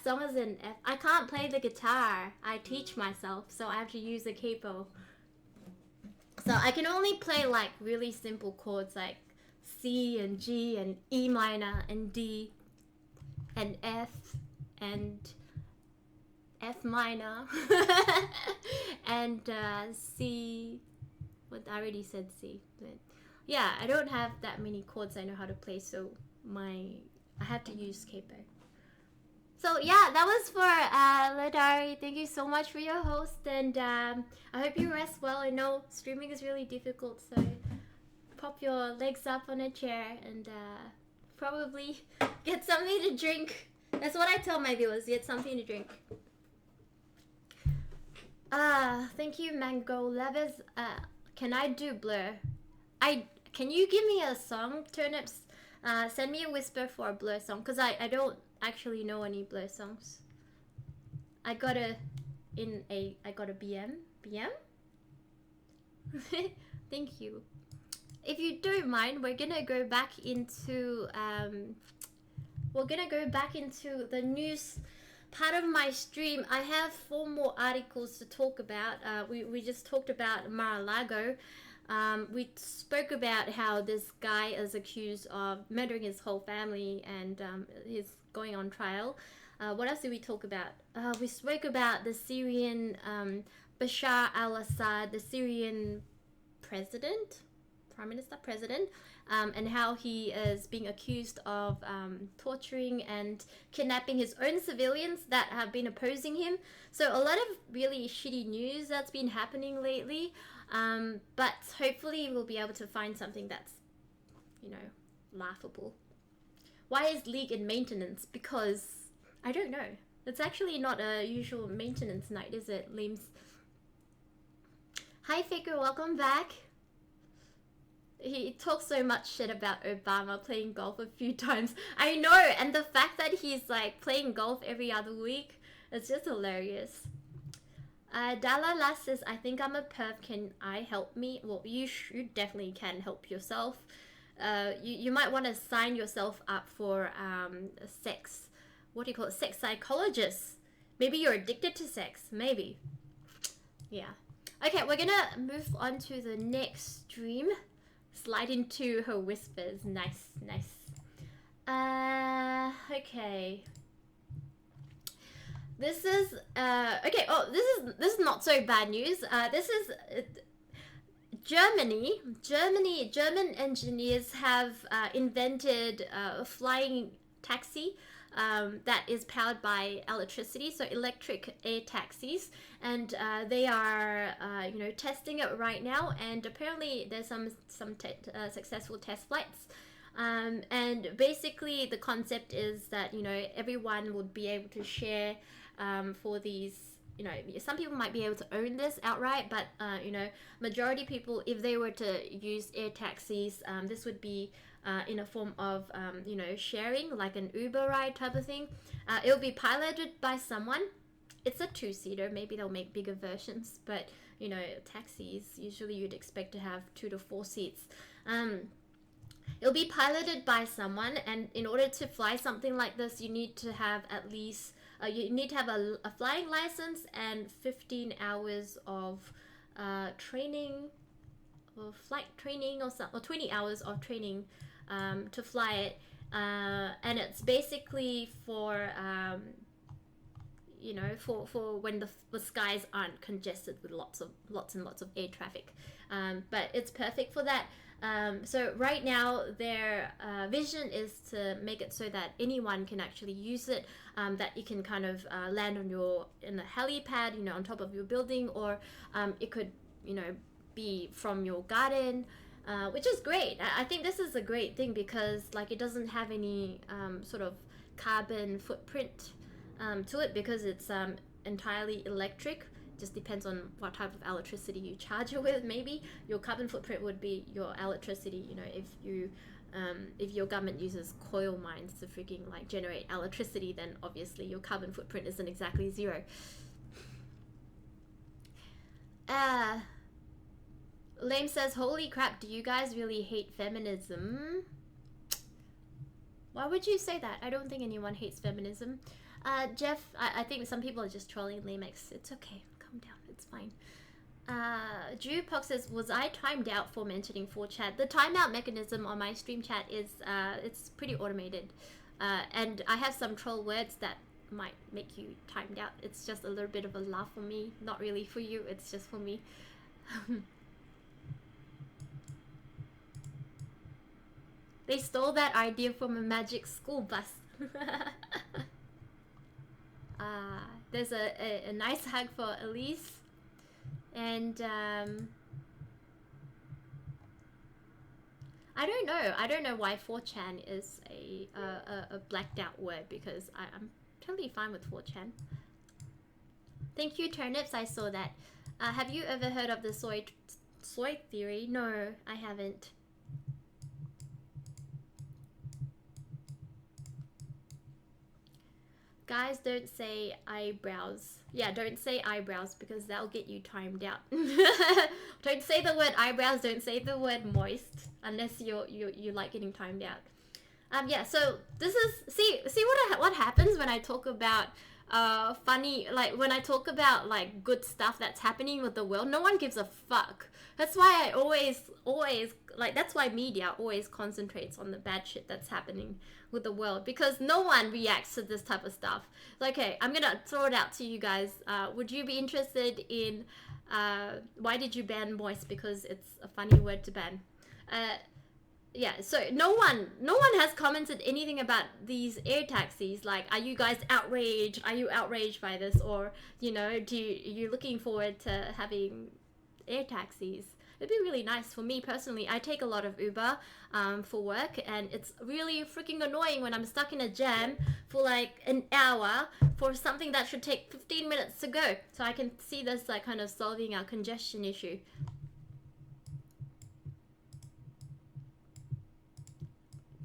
that song is in F. I can't play the guitar. I teach myself, so I have to use a capo. So I can only play like really simple chords like C and G and E minor and D and F and F minor and C. What I already said C, but yeah, I don't have that many chords I know how to play, so I have to use capo. So yeah, that was for Ladari. Thank you so much for your host, and I hope you rest well. I know streaming is really difficult, so pop your legs up on a chair and probably get something to drink. That's what I tell my viewers, get something to drink. Thank you, Mango Lovers. Can I do Blur? Can you give me a song, Turnips? Send me a whisper for a Blur song, because I don't actually know any Blur songs. I got a BM. Thank you. If you don't mind, we're gonna go back into the news part of my stream. I have 4 more articles to talk about. We just talked about Mar-a-Lago. We spoke about how this guy is accused of murdering his whole family, and he's going on trial. What else did we talk about? We spoke about the Syrian Bashar al-Assad, the Syrian prime minister, and how he is being accused of torturing and kidnapping his own civilians that have been opposing him. So a lot of really shitty news that's been happening lately. But hopefully we'll be able to find something that's, laughable. Why is League in maintenance? Because, I don't know. It's actually not a usual maintenance night, is it, Lims? Hi, Faker, welcome back. He talks so much shit about Obama playing golf a few times. I know, and the fact that he's, playing golf every other week, it's just hilarious. Dalala says, I think I'm a perv. Can I help me? Well, you definitely can help yourself. You might want to sign yourself up for sex psychologist. Maybe you're addicted to sex. Maybe. Yeah. Okay, we're gonna move on to the next stream. Slide into her whispers. Nice. Okay. This is okay. Oh, this is not so bad news. This is Germany. German engineers have invented a flying taxi that is powered by electricity, so electric air taxis, and they are testing it right now. And apparently, there's some successful test flights. And basically, the concept is that everyone would be able to share. For these, some people might be able to own this outright, but majority people, if they were to use air taxis, this would be in a form of sharing, like an Uber ride type of thing. It will be piloted by someone. It's a 2-seater. Maybe they'll make bigger versions, but taxis usually you'd expect to have 2 to 4 seats. It'll be piloted by someone, and in order to fly something like this, you need to have at least a flying license and 15 hours of training, or flight training, or 20 hours of training to fly it. And it's basically for for when the skies aren't congested with lots and lots of air traffic. But it's perfect for that. So right now their vision is to make it so that anyone can actually use it, that you can kind of land in a helipad, on top of your building, or it could be from your garden, which is great. I think this is a great thing because it doesn't have any sort of carbon footprint to it, because it's entirely electric. Just depends on what type of electricity you charge it with. Maybe your carbon footprint would be your electricity. If your government uses coal mines to freaking generate electricity, then obviously your carbon footprint isn't exactly zero. Lame says, holy crap, do you guys really hate feminism? Why would you say that? I don't think anyone hates feminism. Jeff, I think some people are just trolling Lamex. It's okay. Calm down. It's fine. Jewpox says, was I timed out for mentioning 4chat? The timeout mechanism on my stream chat is, it's pretty automated. And I have some troll words that might make you timed out. It's just a little bit of a laugh for me. Not really for you. It's just for me. They stole that idea from a magic school bus. There's a nice hug for Elise. And I don't know why 4chan is a blacked out word, because I'm totally fine with 4chan. Thank you, Turnips. I saw that. Have you ever heard of the soy theory? No, I haven't. Guys, don't say eyebrows. Yeah, don't say eyebrows, because that'll get you timed out. Don't say the word eyebrows. Don't say the word moist, unless you like getting timed out. Yeah. So this is see what happens when I talk about funny, like when I talk about like good stuff that's happening with the world. No one gives a fuck. That's why I always like, that's why media always concentrates on the bad shit that's happening with the world, because no one reacts to this type of stuff. Like, okay, I'm gonna throw it out to you guys. Would you be interested in why did you ban moist? Because it's a funny word to ban. Yeah, so no one has commented anything about these air taxis. Like, are you guys outraged? Are you outraged by this? Or, you know, you looking forward to having air taxis? It'd be really nice. For me personally, I take a lot of Uber for work, and it's really freaking annoying when I'm stuck in a jam for like an hour for something that should take 15 minutes to go. So I can see this like kind of solving our congestion issue.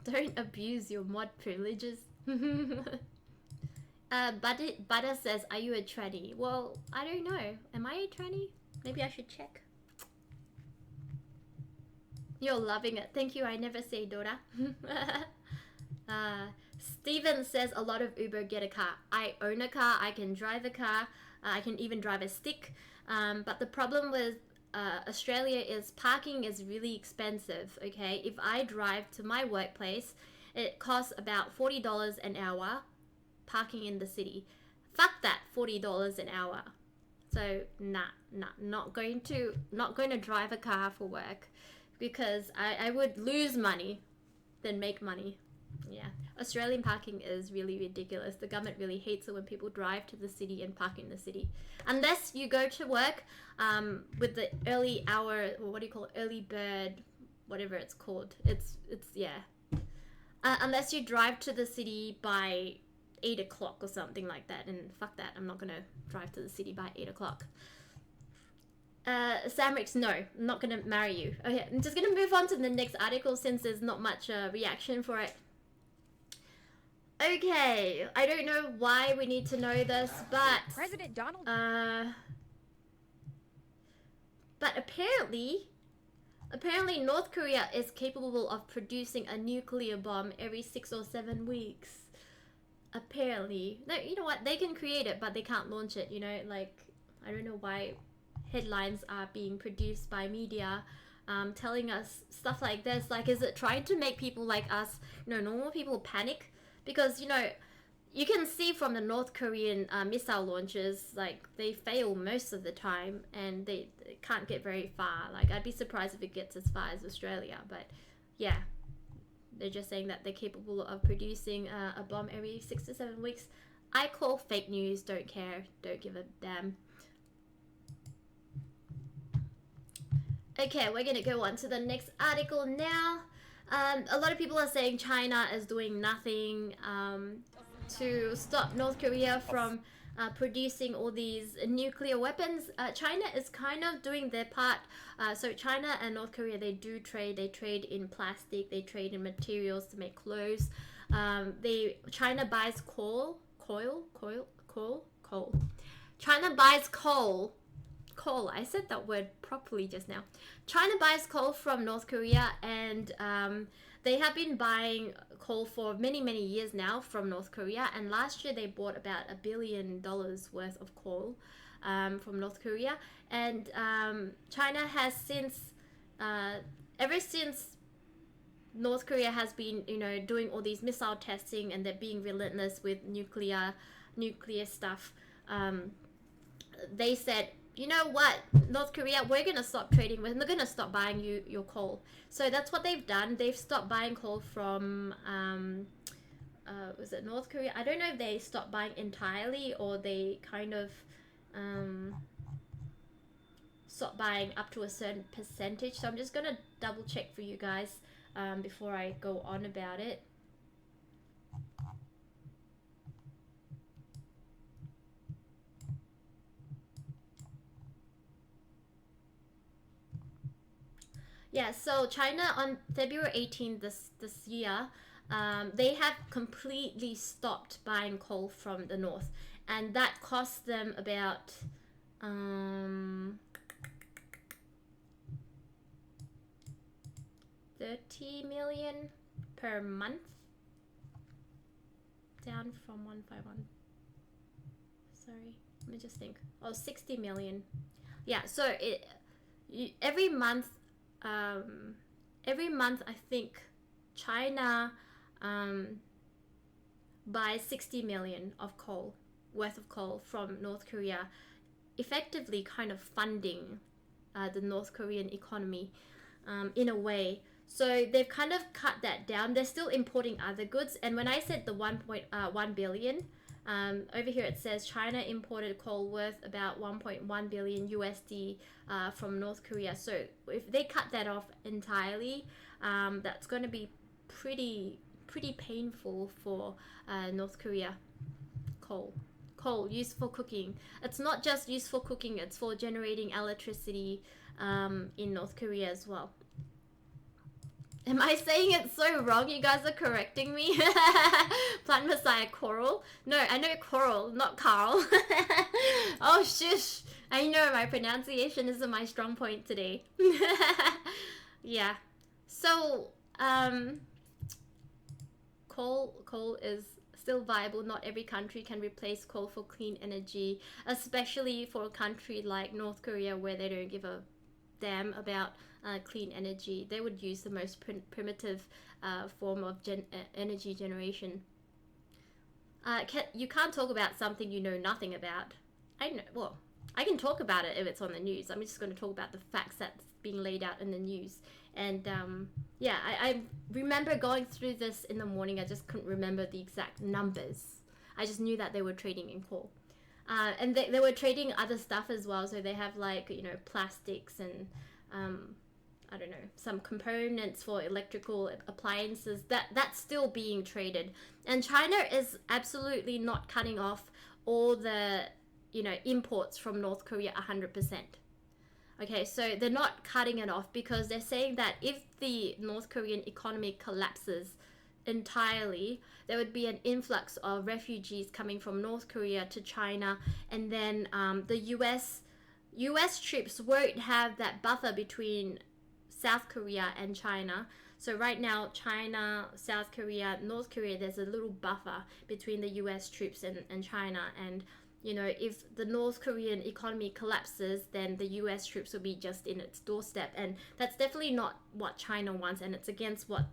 Don't abuse your mod privileges. Butter says, are you a tranny? Well, I don't know. Am I a tranny? Maybe I should check. You're loving it. Thank you. I never say Dora. Steven says, a lot of Uber get a car. I own a car. I can drive a car. I can even drive a stick. But the problem with Australia is parking is really expensive. Okay, if I drive to my workplace, it costs about $40 an hour parking in the city. Fuck that, $40 an hour. So not going to drive a car for work, because I would lose money than make money. Yeah, Australian parking is really ridiculous. The government really hates it when people drive to the city and park in the city. Unless you go to work with the early hour, or what do you call it, early bird, whatever it's called. It's yeah. Unless you drive to the city by 8 o'clock or something like that, and fuck that, I'm not gonna drive to the city by 8 o'clock. Samrix, no, I'm not gonna marry you. Okay, I'm just gonna move on to the next article since there's not much reaction for it. Okay, I don't know why we need to know this, but President Donald. But apparently North Korea is capable of producing a nuclear bomb every 6 or 7 weeks. Apparently, no, you know what? They can create it, but they can't launch it. You know, like, I don't know why headlines are being produced by media telling us stuff like this. Like, is it trying to make people like us, you know, normal people, panic? Because, you know, you can see from the North Korean missile launches, like, they fail most of the time, and they can't get very far. Like, I'd be surprised if it gets as far as Australia, but yeah, they're just saying that they're capable of producing a bomb every 6 to 7 weeks. I call fake news. Don't care, don't give a damn. Okay, we're gonna go on to the next article now. A lot of people are saying China is doing nothing to stop North Korea from producing all these nuclear weapons. China is kind of doing their part. So China and North Korea, they do trade. They trade in plastic. They trade in materials to make clothes. China buys coal. China buys coal. I said that word properly just now. China buys coal from North Korea, and they have been buying coal for many years now from North Korea, and last year they bought about $1 billion worth of coal from North Korea, and China has since ever since North Korea has been, you know, doing all these missile testing, and they're being relentless with nuclear stuff. They said, you know what, North Korea, we're gonna stop trading with, we're gonna stop buying your coal. So that's what they've done. They've stopped buying coal from was it North Korea? I don't know if they stopped buying entirely or they kind of stopped buying up to a certain percentage. So I'm just gonna double check for you guys before I go on about it. Yeah, so China on February 18th this year, they have completely stopped buying coal from the north, and that cost them about 30 million per month, down from 151. Sorry, let me just think. Oh, 60 million. Yeah, so every month I think China buys 60 million of coal worth of coal from North Korea, effectively kind of funding the North Korean economy in a way. So they've kind of cut that down. They're still importing other goods, and when I said the 1.1 billion, over here it says China imported coal worth about 1.1 billion USD from North Korea. So if they cut that off entirely, that's going to be pretty painful for North Korea. Coal used for cooking. It's not just used for cooking, it's for generating electricity in North Korea as well. Am I saying it so wrong? You guys are correcting me. Plant Messiah Coral. No, I know Coral, not Carl. Oh shush. I know my pronunciation isn't my strong point today. Yeah. So coal is still viable. Not every country can replace coal for clean energy, especially for a country like North Korea where they don't give a damn about clean energy. They would use the most primitive form of energy generation. You can't talk about something you know nothing about. I know. Well, I can talk about it if it's on the news. I'm just going to talk about the facts that's being laid out in the news. And yeah, I remember going through this in the morning. I just couldn't remember the exact numbers. I just knew that they were trading in coal. And they were trading other stuff as well. So they have, like, you know, plastics and I don't know, some components for electrical appliances. That's still being traded. And China is absolutely not cutting off all the, you know, imports from North Korea 100%. Okay, so they're not cutting it off because they're saying that if the North Korean economy collapses entirely, there would be an influx of refugees coming from North Korea to China, and then the US troops won't have that buffer between South Korea and China. So right now, China, South Korea, North Korea, there's a little buffer between the US troops and China. And, you know, if the North Korean economy collapses, then the US troops will be just in its doorstep. And that's definitely not what China wants, and it's against what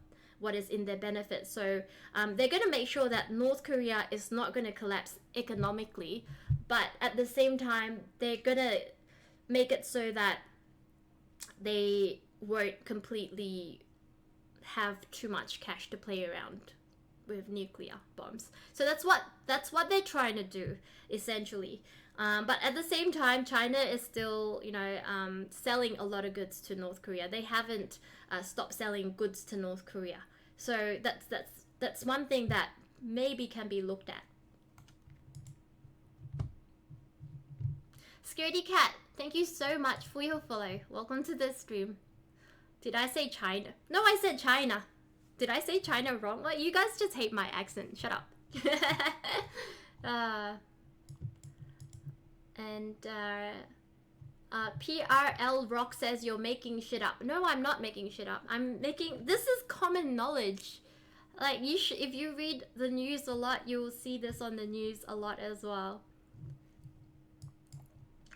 is in their benefit. So they're going to make sure that North Korea is not going to collapse economically, but at the same time, they're going to make it so that they won't completely have too much cash to play around with nuclear bombs. So that's what they're trying to do, essentially. But at the same time, China is still, you know, selling a lot of goods to North Korea. They haven't stopped selling goods to North Korea. So that's one thing that maybe can be looked at. Scaredy Cat, thank you so much for your follow. Welcome to the stream. Did I say China? No, I said China. Did I say China wrong? Like, you guys just hate my accent. Shut up. PRL Rock says you're making shit up. No, I'm not making shit up. This is common knowledge. Like if you read the news a lot, you will see this on the news a lot as well.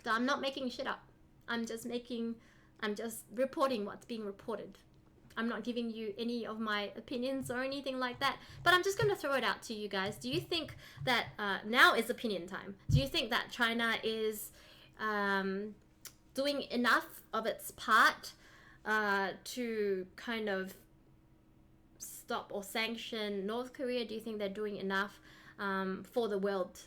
So I'm not making shit up. I'm just reporting what's being reported. I'm not giving you any of my opinions or anything like that, but I'm just going to throw it out to you guys. Do you think that now is opinion time? Do you think that China is doing enough of its part to kind of stop or sanction North Korea? Do you think they're doing enough for the world?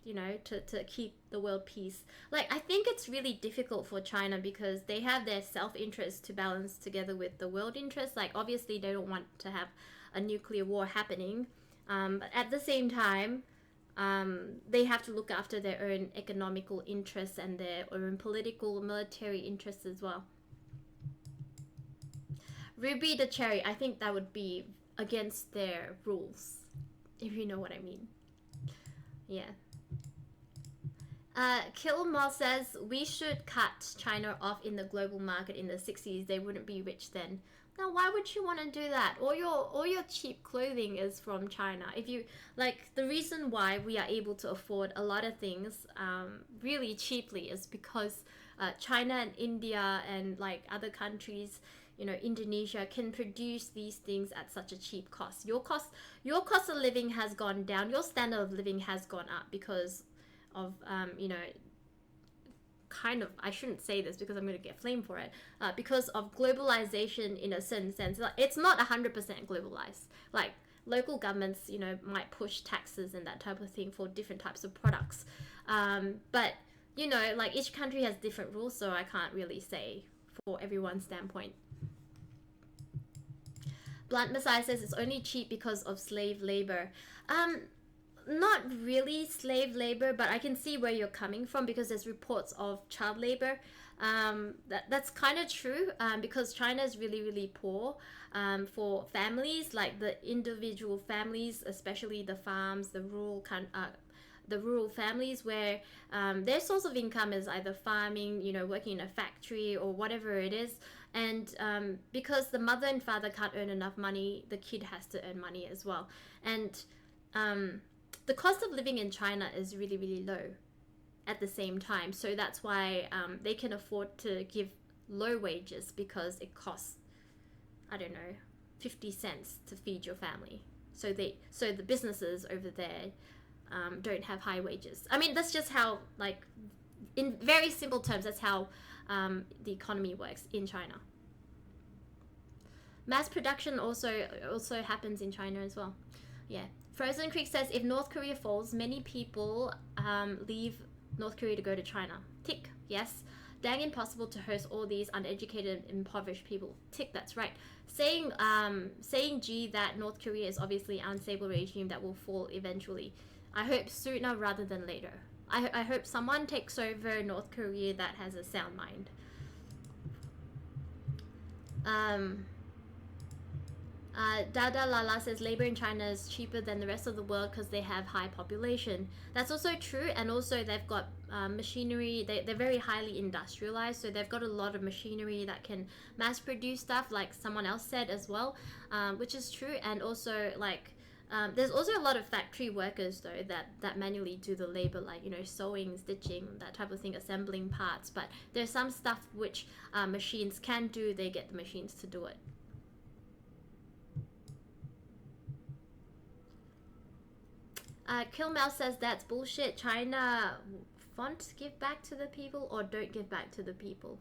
You know, to keep the world peace. Like, I think it's really difficult for China because they have their self-interest to balance together with the world interest. Like, obviously they don't want to have a nuclear war happening, but at the same time they have to look after their own economical interests and their own political military interests as well. Ruby the Cherry, I think that would be against their rules, if you know what I mean. Yeah. Kilmore says we should cut China off in the global market in the 60s. They wouldn't be rich then. Now, why would you want to do that? All your cheap clothing is from China. If you like, the reason why we are able to afford a lot of things really cheaply is because China and India and like other countries, you know, Indonesia can produce these things at such a cheap cost. Your cost of living has gone down. Your standard of living has gone up because of you know, kind of, I shouldn't say this because I'm going to get flamed for it, because of globalization in a certain sense. Like, it's not 100% globalized. Like, local governments, you know, might push taxes and that type of thing for different types of products, but you know, like, each country has different rules, so I can't really say for everyone's standpoint. Blunt Messiah says it's only cheap because of slave labor. Not really slave labor, but I can see where you're coming from because there's reports of child labor. That's kind of true, because China is really, really poor for families, like the individual families, especially the farms, the rural families where their source of income is either farming, you know, working in a factory or whatever it is. And because the mother and father can't earn enough money, the kid has to earn money as well. And the cost of living in China is really, really low at the same time. So that's why they can afford to give low wages because it costs, I don't know, 50 cents to feed your family. So the businesses over there don't have high wages. I mean, that's just how, like, in very simple terms, that's how the economy works in China. Mass production also happens in China as well. Yeah. Frozen Creek says if North Korea falls, many people leave North Korea to go to China. Tick. Yes. Dang impossible to host all these uneducated, impoverished people. Tick. That's right. Saying G that North Korea is obviously an unstable regime that will fall eventually. I hope sooner rather than later. I hope someone takes over North Korea that has a sound mind. Dada Lala says labor in China is cheaper than the rest of the world because they have high population. That's also true, and also they've got machinery. They're very highly industrialized, so they've got a lot of machinery that can mass produce stuff, like someone else said as well, which is true. And also, like, there's also a lot of factory workers though that manually do the labor, like, you know, sewing, stitching, that type of thing, assembling parts. But there's some stuff which machines can do. They get the machines to do it. Killmouse says that's bullshit. China won't give back to the people or don't give back to the people.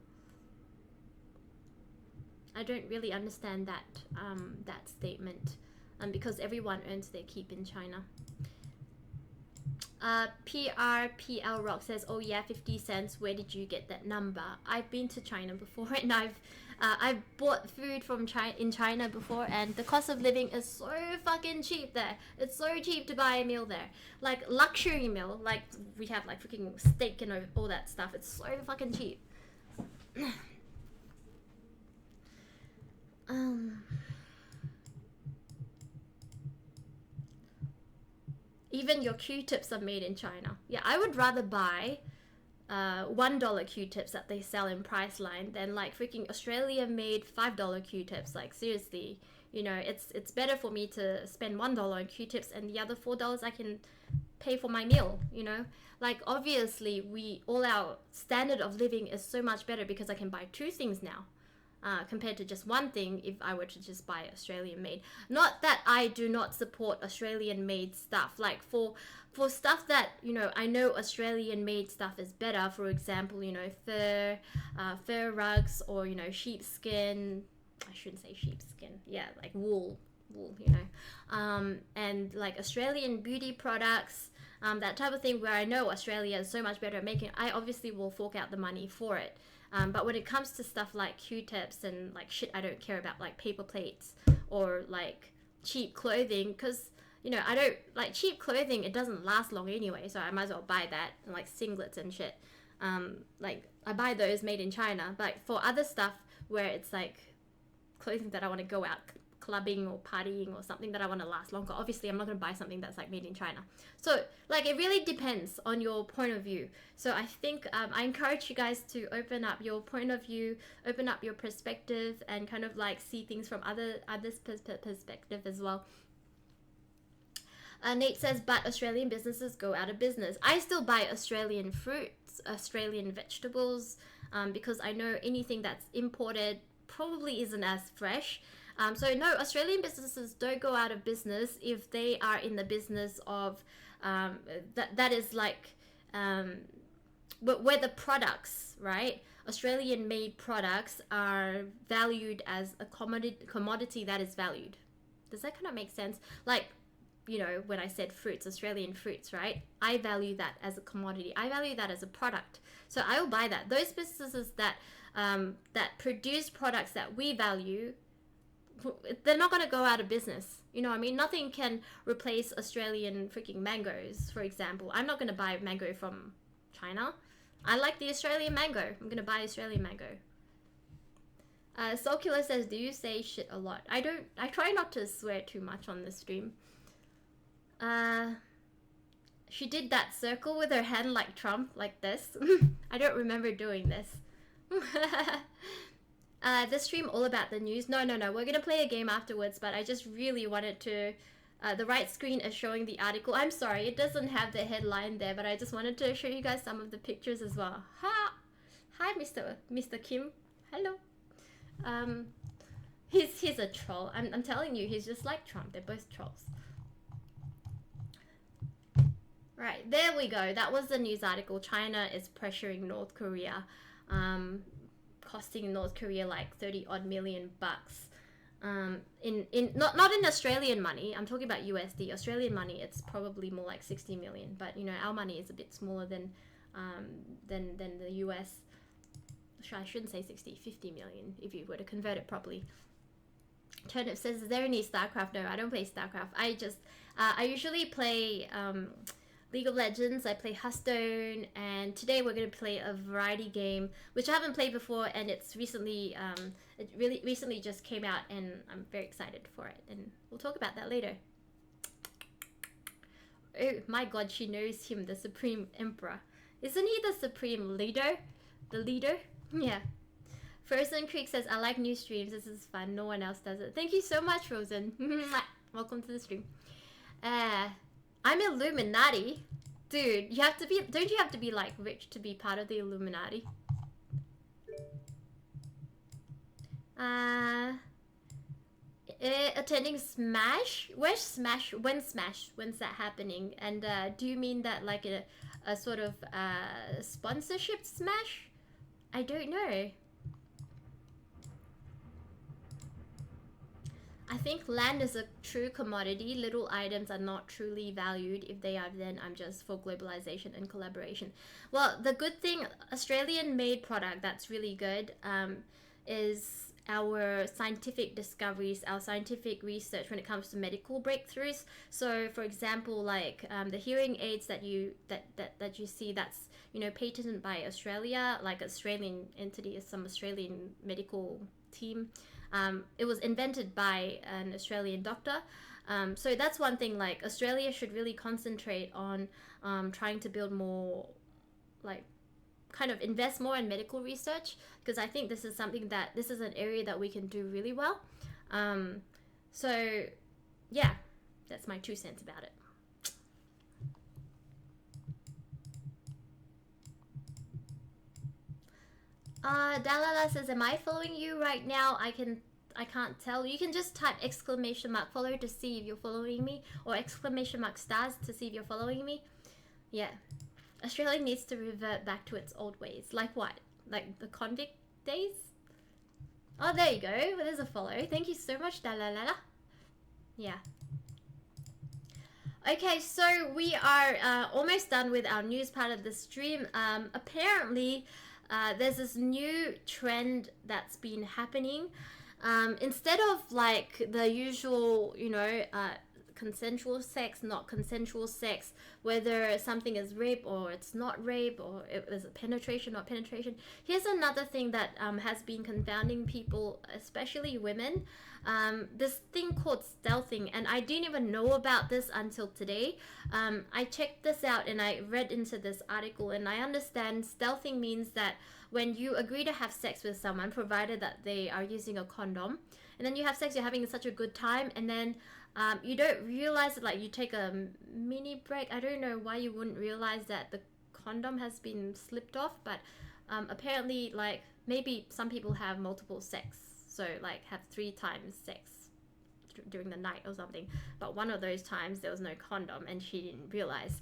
I don't really understand that statement. Because everyone earns their keep in China. PRPL Rock says, oh yeah, 50 cents. Where did you get that number? I've been to China before, and I've bought food from in China before, and the cost of living is so fucking cheap there. It's so cheap to buy a meal there. Like, luxury meal. Like, we have like freaking steak and all that stuff. It's so fucking cheap. Even your Q-tips are made in China. Yeah, I would rather buy $1 Q-tips that they sell in Priceline than like freaking Australia made $5 Q-tips. Like, seriously, You know, it's better for me to spend $1 on Q-tips and the other $4 I can pay for my meal, you know? Like, obviously, all our standard of living is so much better because I can buy two things now. Compared to just one thing if I were to just buy Australian made. Not that I do not support Australian made stuff. Like for stuff that, you know, I know Australian made stuff is better. For example, you know, fur rugs, or, you know, sheepskin. I shouldn't say sheepskin. Yeah, like wool, you know. And like Australian beauty products, that type of thing where I know Australia is so much better at making, I obviously will fork out the money for it. But when it comes to stuff like Q-tips and like shit I don't care about, like paper plates or like cheap clothing, because, you know, I don't like cheap clothing, it doesn't last long anyway, so I might as well buy that, and like singlets and shit. Like I buy those made in China. But for other stuff where it's like clothing that I want to go out clubbing or partying or something that I want to last longer, obviously I'm not going to buy something that's like made in China. So like it really depends on your point of view. So I think I encourage you guys to open up your point of view, open up your perspective, and kind of like see things from others' perspective as well. Nate says, but Australian businesses go out of business. I still buy Australian fruits, Australian vegetables, because I know anything that's imported probably isn't as fresh. So no, Australian businesses don't go out of business if they are in the business of that is like where the products, right? Australian made products are valued as a commodity that is valued. Does that kind of make sense? Like, you know, when I said fruits, Australian fruits, right? I value that as a commodity. I value that as a product. So I will buy that. Those businesses that produce products that we value, they're not going to go out of business. You know what I mean? Nothing can replace Australian freaking mangoes, for example. I'm not going to buy mango from China. I like the Australian mango. I'm going to buy Australian mango. Soulkiller says, do you say shit a lot? I don't. I try not to swear too much on this stream. She did that circle with her hand like Trump, like this. I don't remember doing this. This stream all about the news. No. We're gonna play a game afterwards, but I just really wanted to. The right screen is showing the article. I'm sorry, it doesn't have the headline there, but I just wanted to show you guys some of the pictures as well. Hi, Mr. Kim. Hello. He's a troll. I'm telling you, he's just like Trump. They're both trolls. Right, there we go. That was the news article. China is pressuring North Korea, costing North Korea like 30 odd million bucks. In not in Australian money. I'm talking about USD. Australian money, it's probably more like 60 million. But you know, our money is a bit smaller than the US. I shouldn't say 60, 50 million if you were to convert it properly. Turnip says, is there any StarCraft? No, I don't play StarCraft. I usually play League of Legends. I play Hearthstone, and today we're going to play a variety game which I haven't played before, and it's recently it really recently just came out, and I'm very excited for it, and we'll talk about that later. Oh my god, she knows him, the Supreme Emperor. Isn't he the Supreme Leader? The leader? Yeah. Frozen Creek says, I like new streams. This is fun. No one else does it. Thank you so much, Frozen. Welcome to the stream. I'm Illuminati. Dude, you have to be, don't you have to be like rich to be part of the Illuminati? Attending Smash? Where's Smash? When's that happening? And do you mean that like a sort of sponsorship Smash? I don't know. I think land is a true commodity. Little items are not truly valued. If they are, then I'm just for globalization and collaboration. Well, the good thing, Australian-made product that's really good is our scientific discoveries, our scientific research when it comes to medical breakthroughs. So, for example, like the hearing aids that you see, that's, you know, patented by Australia, like Australian entity, some Australian medical team. It was invented by an Australian doctor. So that's one thing, like Australia should really concentrate on trying to build more, like kind of invest more in medical research, because I think this is something that, this is an area that we can do really well. So, yeah, that's my 2 cents about it. Dalala says, am I following you right now? I can't tell. You can just type exclamation mark follow to see if you're following me, or exclamation mark stars to see if you're following me. Yeah. Australia needs to revert back to its old ways. Like what? Like the convict days? Oh, there you go. There's a follow. Thank you so much, Dalalala. Yeah. Okay, so we are almost done with our news part of the stream. Apparently, there's this new trend that's been happening. Instead of like the usual, consensual sex, not consensual sex, whether something is rape or it's not rape, or it was penetration, not penetration. Here's another thing that has been confounding people, especially women. This thing called stealthing, and I didn't even know about this until today. I checked this out and I read into this article, and I understand stealthing means that when you agree to have sex with someone, provided that they are using a condom, and then you have sex, you're having such a good time, and then you don't realize it, like you take a mini break. I don't know why you wouldn't realize that the condom has been slipped off, but apparently, like, maybe some people have multiple sex, so like have 3 times sex during the night or something, but one of those times there was no condom and she didn't realize.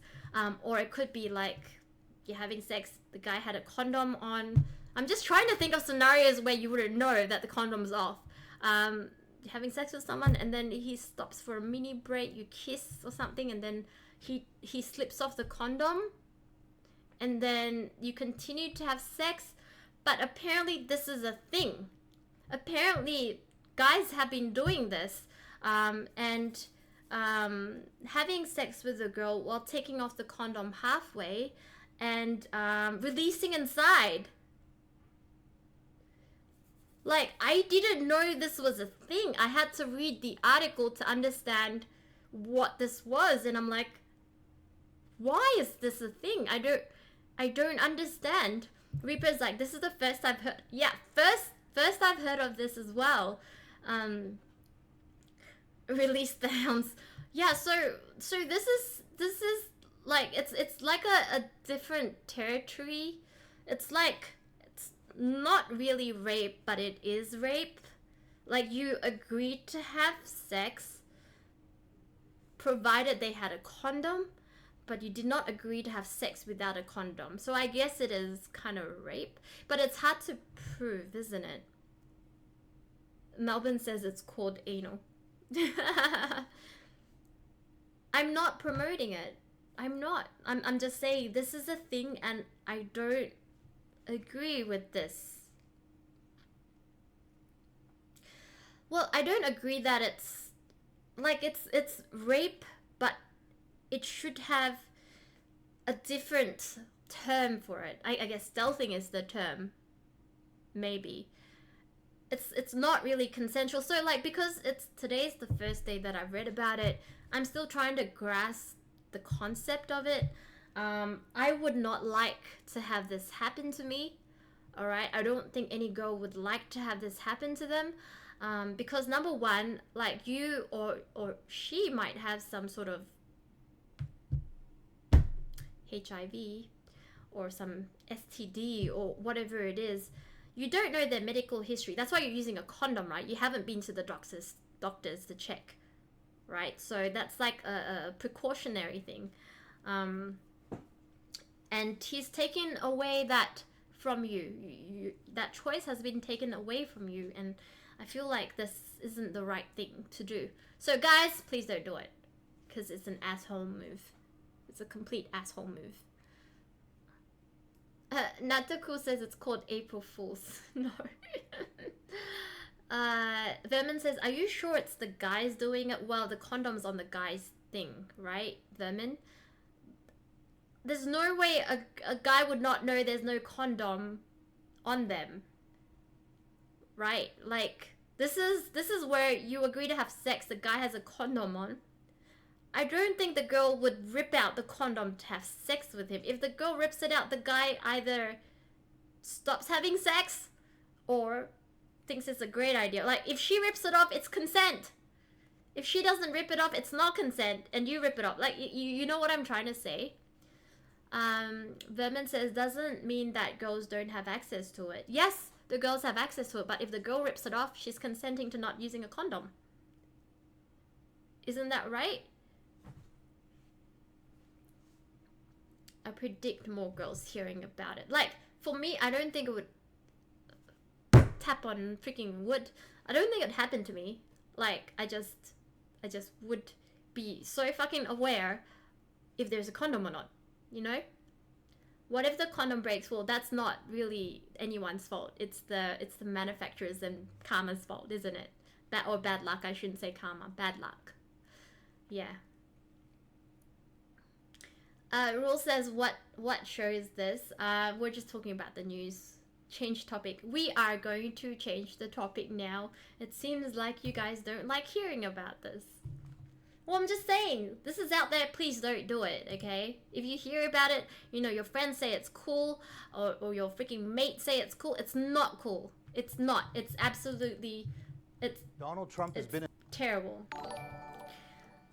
Or it could be like you're having sex, the guy had a condom on. I'm just trying to think of scenarios where you wouldn't know that the condom's off. Having sex with someone and then he stops for a mini break, you kiss or something, and then he slips off the condom, and then you continue to have sex. But apparently this is a thing. Apparently guys have been doing this, and having sex with a girl while taking off the condom halfway and releasing inside. Like, I didn't know this was a thing. I had to read the article to understand what this was, and I'm like, why is this a thing? I don't understand. Reaper's like, this is the first I've heard. Yeah, first I've heard of this as well. Release the hounds. Yeah, so this is like, it's like a different territory. It's like, not really rape, but it is rape. Like, you agreed to have sex provided they had a condom, but you did not agree to have sex without a condom. So I guess it is kind of rape, but it's hard to prove, isn't it? Melbourne says it's called anal. I'm not promoting it. I'm not. I'm just saying this is a thing, and I don't agree with this. Well, I don't agree that it's like it's rape, but it should have a different term for it. I guess stealthing is the term. Maybe. It's not really consensual. So like, because today's the first day that I've read about it, I'm still trying to grasp the concept of it. I would not like to have this happen to me. All right, I don't think any girl would like to have this happen to them, because number one, like, you or she might have some sort of HIV or some STD or whatever it is. You don't know their medical history. That's why you're using a condom, right? You haven't been to the doctors to check, right? So that's like a precautionary thing. And he's taken away that from you. That choice has been taken away from you, and I feel like this isn't the right thing to do. So guys, please don't do it, because it's an asshole move. It's a complete asshole move. Nataku says it's called April Fool's. No. Vermin says, are you sure it's the guys doing it? Well, the condom's on the guys thing, right, Vermin? There's no way a guy would not know there's no condom on them, right? Like, this is where you agree to have sex, the guy has a condom on. I don't think the girl would rip out the condom to have sex with him. If the girl rips it out, the guy either stops having sex or thinks it's a great idea. Like, if she rips it off, it's consent. If she doesn't rip it off, it's not consent, and you rip it off. Like, you know what I'm trying to say? Vermin says, doesn't mean that girls don't have access to it. Yes, the girls have access to it, but if the girl rips it off, she's consenting to not using a condom. Isn't that right? I predict more girls hearing about it. Like, for me, I don't think it would tap on freaking wood. I don't think it happened to me. Like, I just would be so fucking aware if there's a condom or not, you know? What if the condom breaks? Well, that's not really anyone's fault. It's the manufacturers and karma's fault, isn't it? Or bad luck. I shouldn't say karma. Bad luck. Yeah. Rule says, what show is this? We're just talking about the news. Change topic. We are going to change the topic now. It seems like you guys don't like hearing about this. Well, I'm just saying, this is out there, please don't do it, okay? If you hear about it, you know, your friends say it's cool, or your freaking mate say it's cool, it's not cool. It's not. It's absolutely, Donald Trump has been terrible.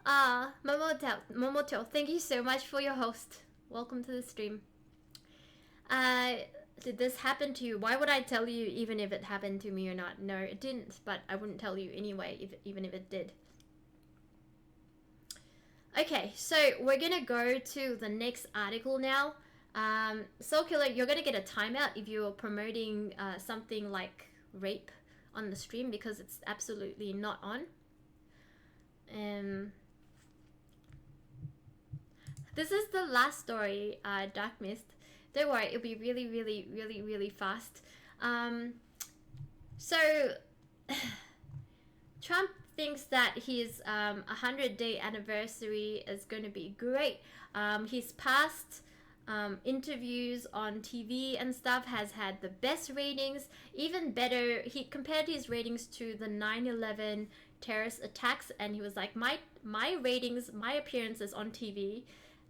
Momotel, thank you so much for your host. Welcome to the stream. Did this happen to you? Why would I tell you even if it happened to me or not? No, it didn't, but I wouldn't tell you anyway, even if it did. Okay, so we're gonna go to the next article now. Soul Killer, you're gonna get a timeout if you're promoting something like rape on the stream, because it's absolutely not on. This is the last story, Dark Mist. Don't worry, it'll be really, really, really, really fast. So, Trump thinks that his 100-day anniversary is going to be great. His past interviews on TV and stuff has had the best ratings, even better. He compared his ratings to the 9/11 terrorist attacks, and he was like, my ratings, my appearances on TV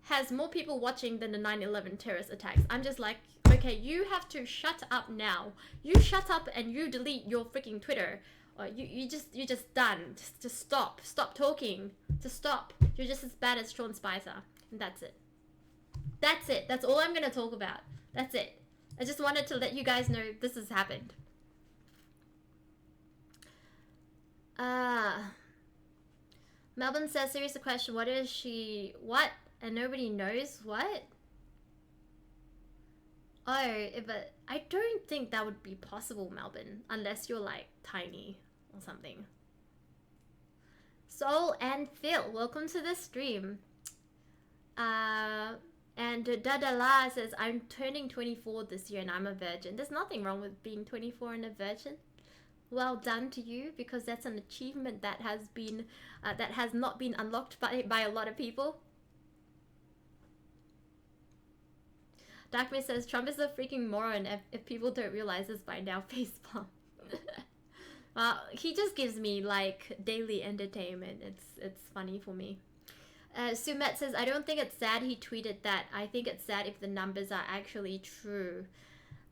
has more people watching than the 9/11 terrorist attacks. I'm just like, okay, you have to shut up now. You shut up and you delete your freaking Twitter. Or you're just done. Just stop talking. Just stop. You're just as bad as Sean Spicer. And that's it. That's it. That's all I'm gonna talk about. That's it. I just wanted to let you guys know this has happened. Melbourne says, serious question, what is she, what? And nobody knows what? Oh, but I don't think that would be possible, Melbourne, unless you're like tiny or something. Soul and Phil, welcome to the stream. And Dadala says, I'm turning 24 this year and I'm a virgin. There's nothing wrong with being 24 and a virgin. Well done to you, because that's an achievement that has been that has not been unlocked by a lot of people. Darkman says, Trump is a freaking moron if people don't realize this by now. Facepalm. Well, he just gives me like daily entertainment. It's funny for me. Sumet says, I don't think it's sad he tweeted that. I think it's sad if the numbers are actually true.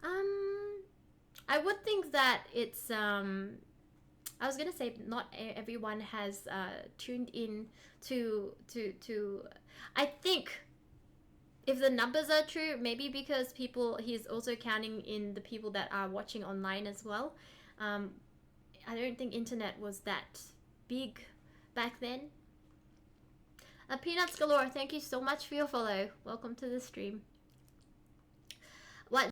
I would think that it's I was gonna say not everyone has tuned in to I think if the numbers are true, maybe because he's also counting in the people that are watching online as well. I don't think internet was that big back then. Peanuts Galore, thank you so much for your follow. Welcome to the stream.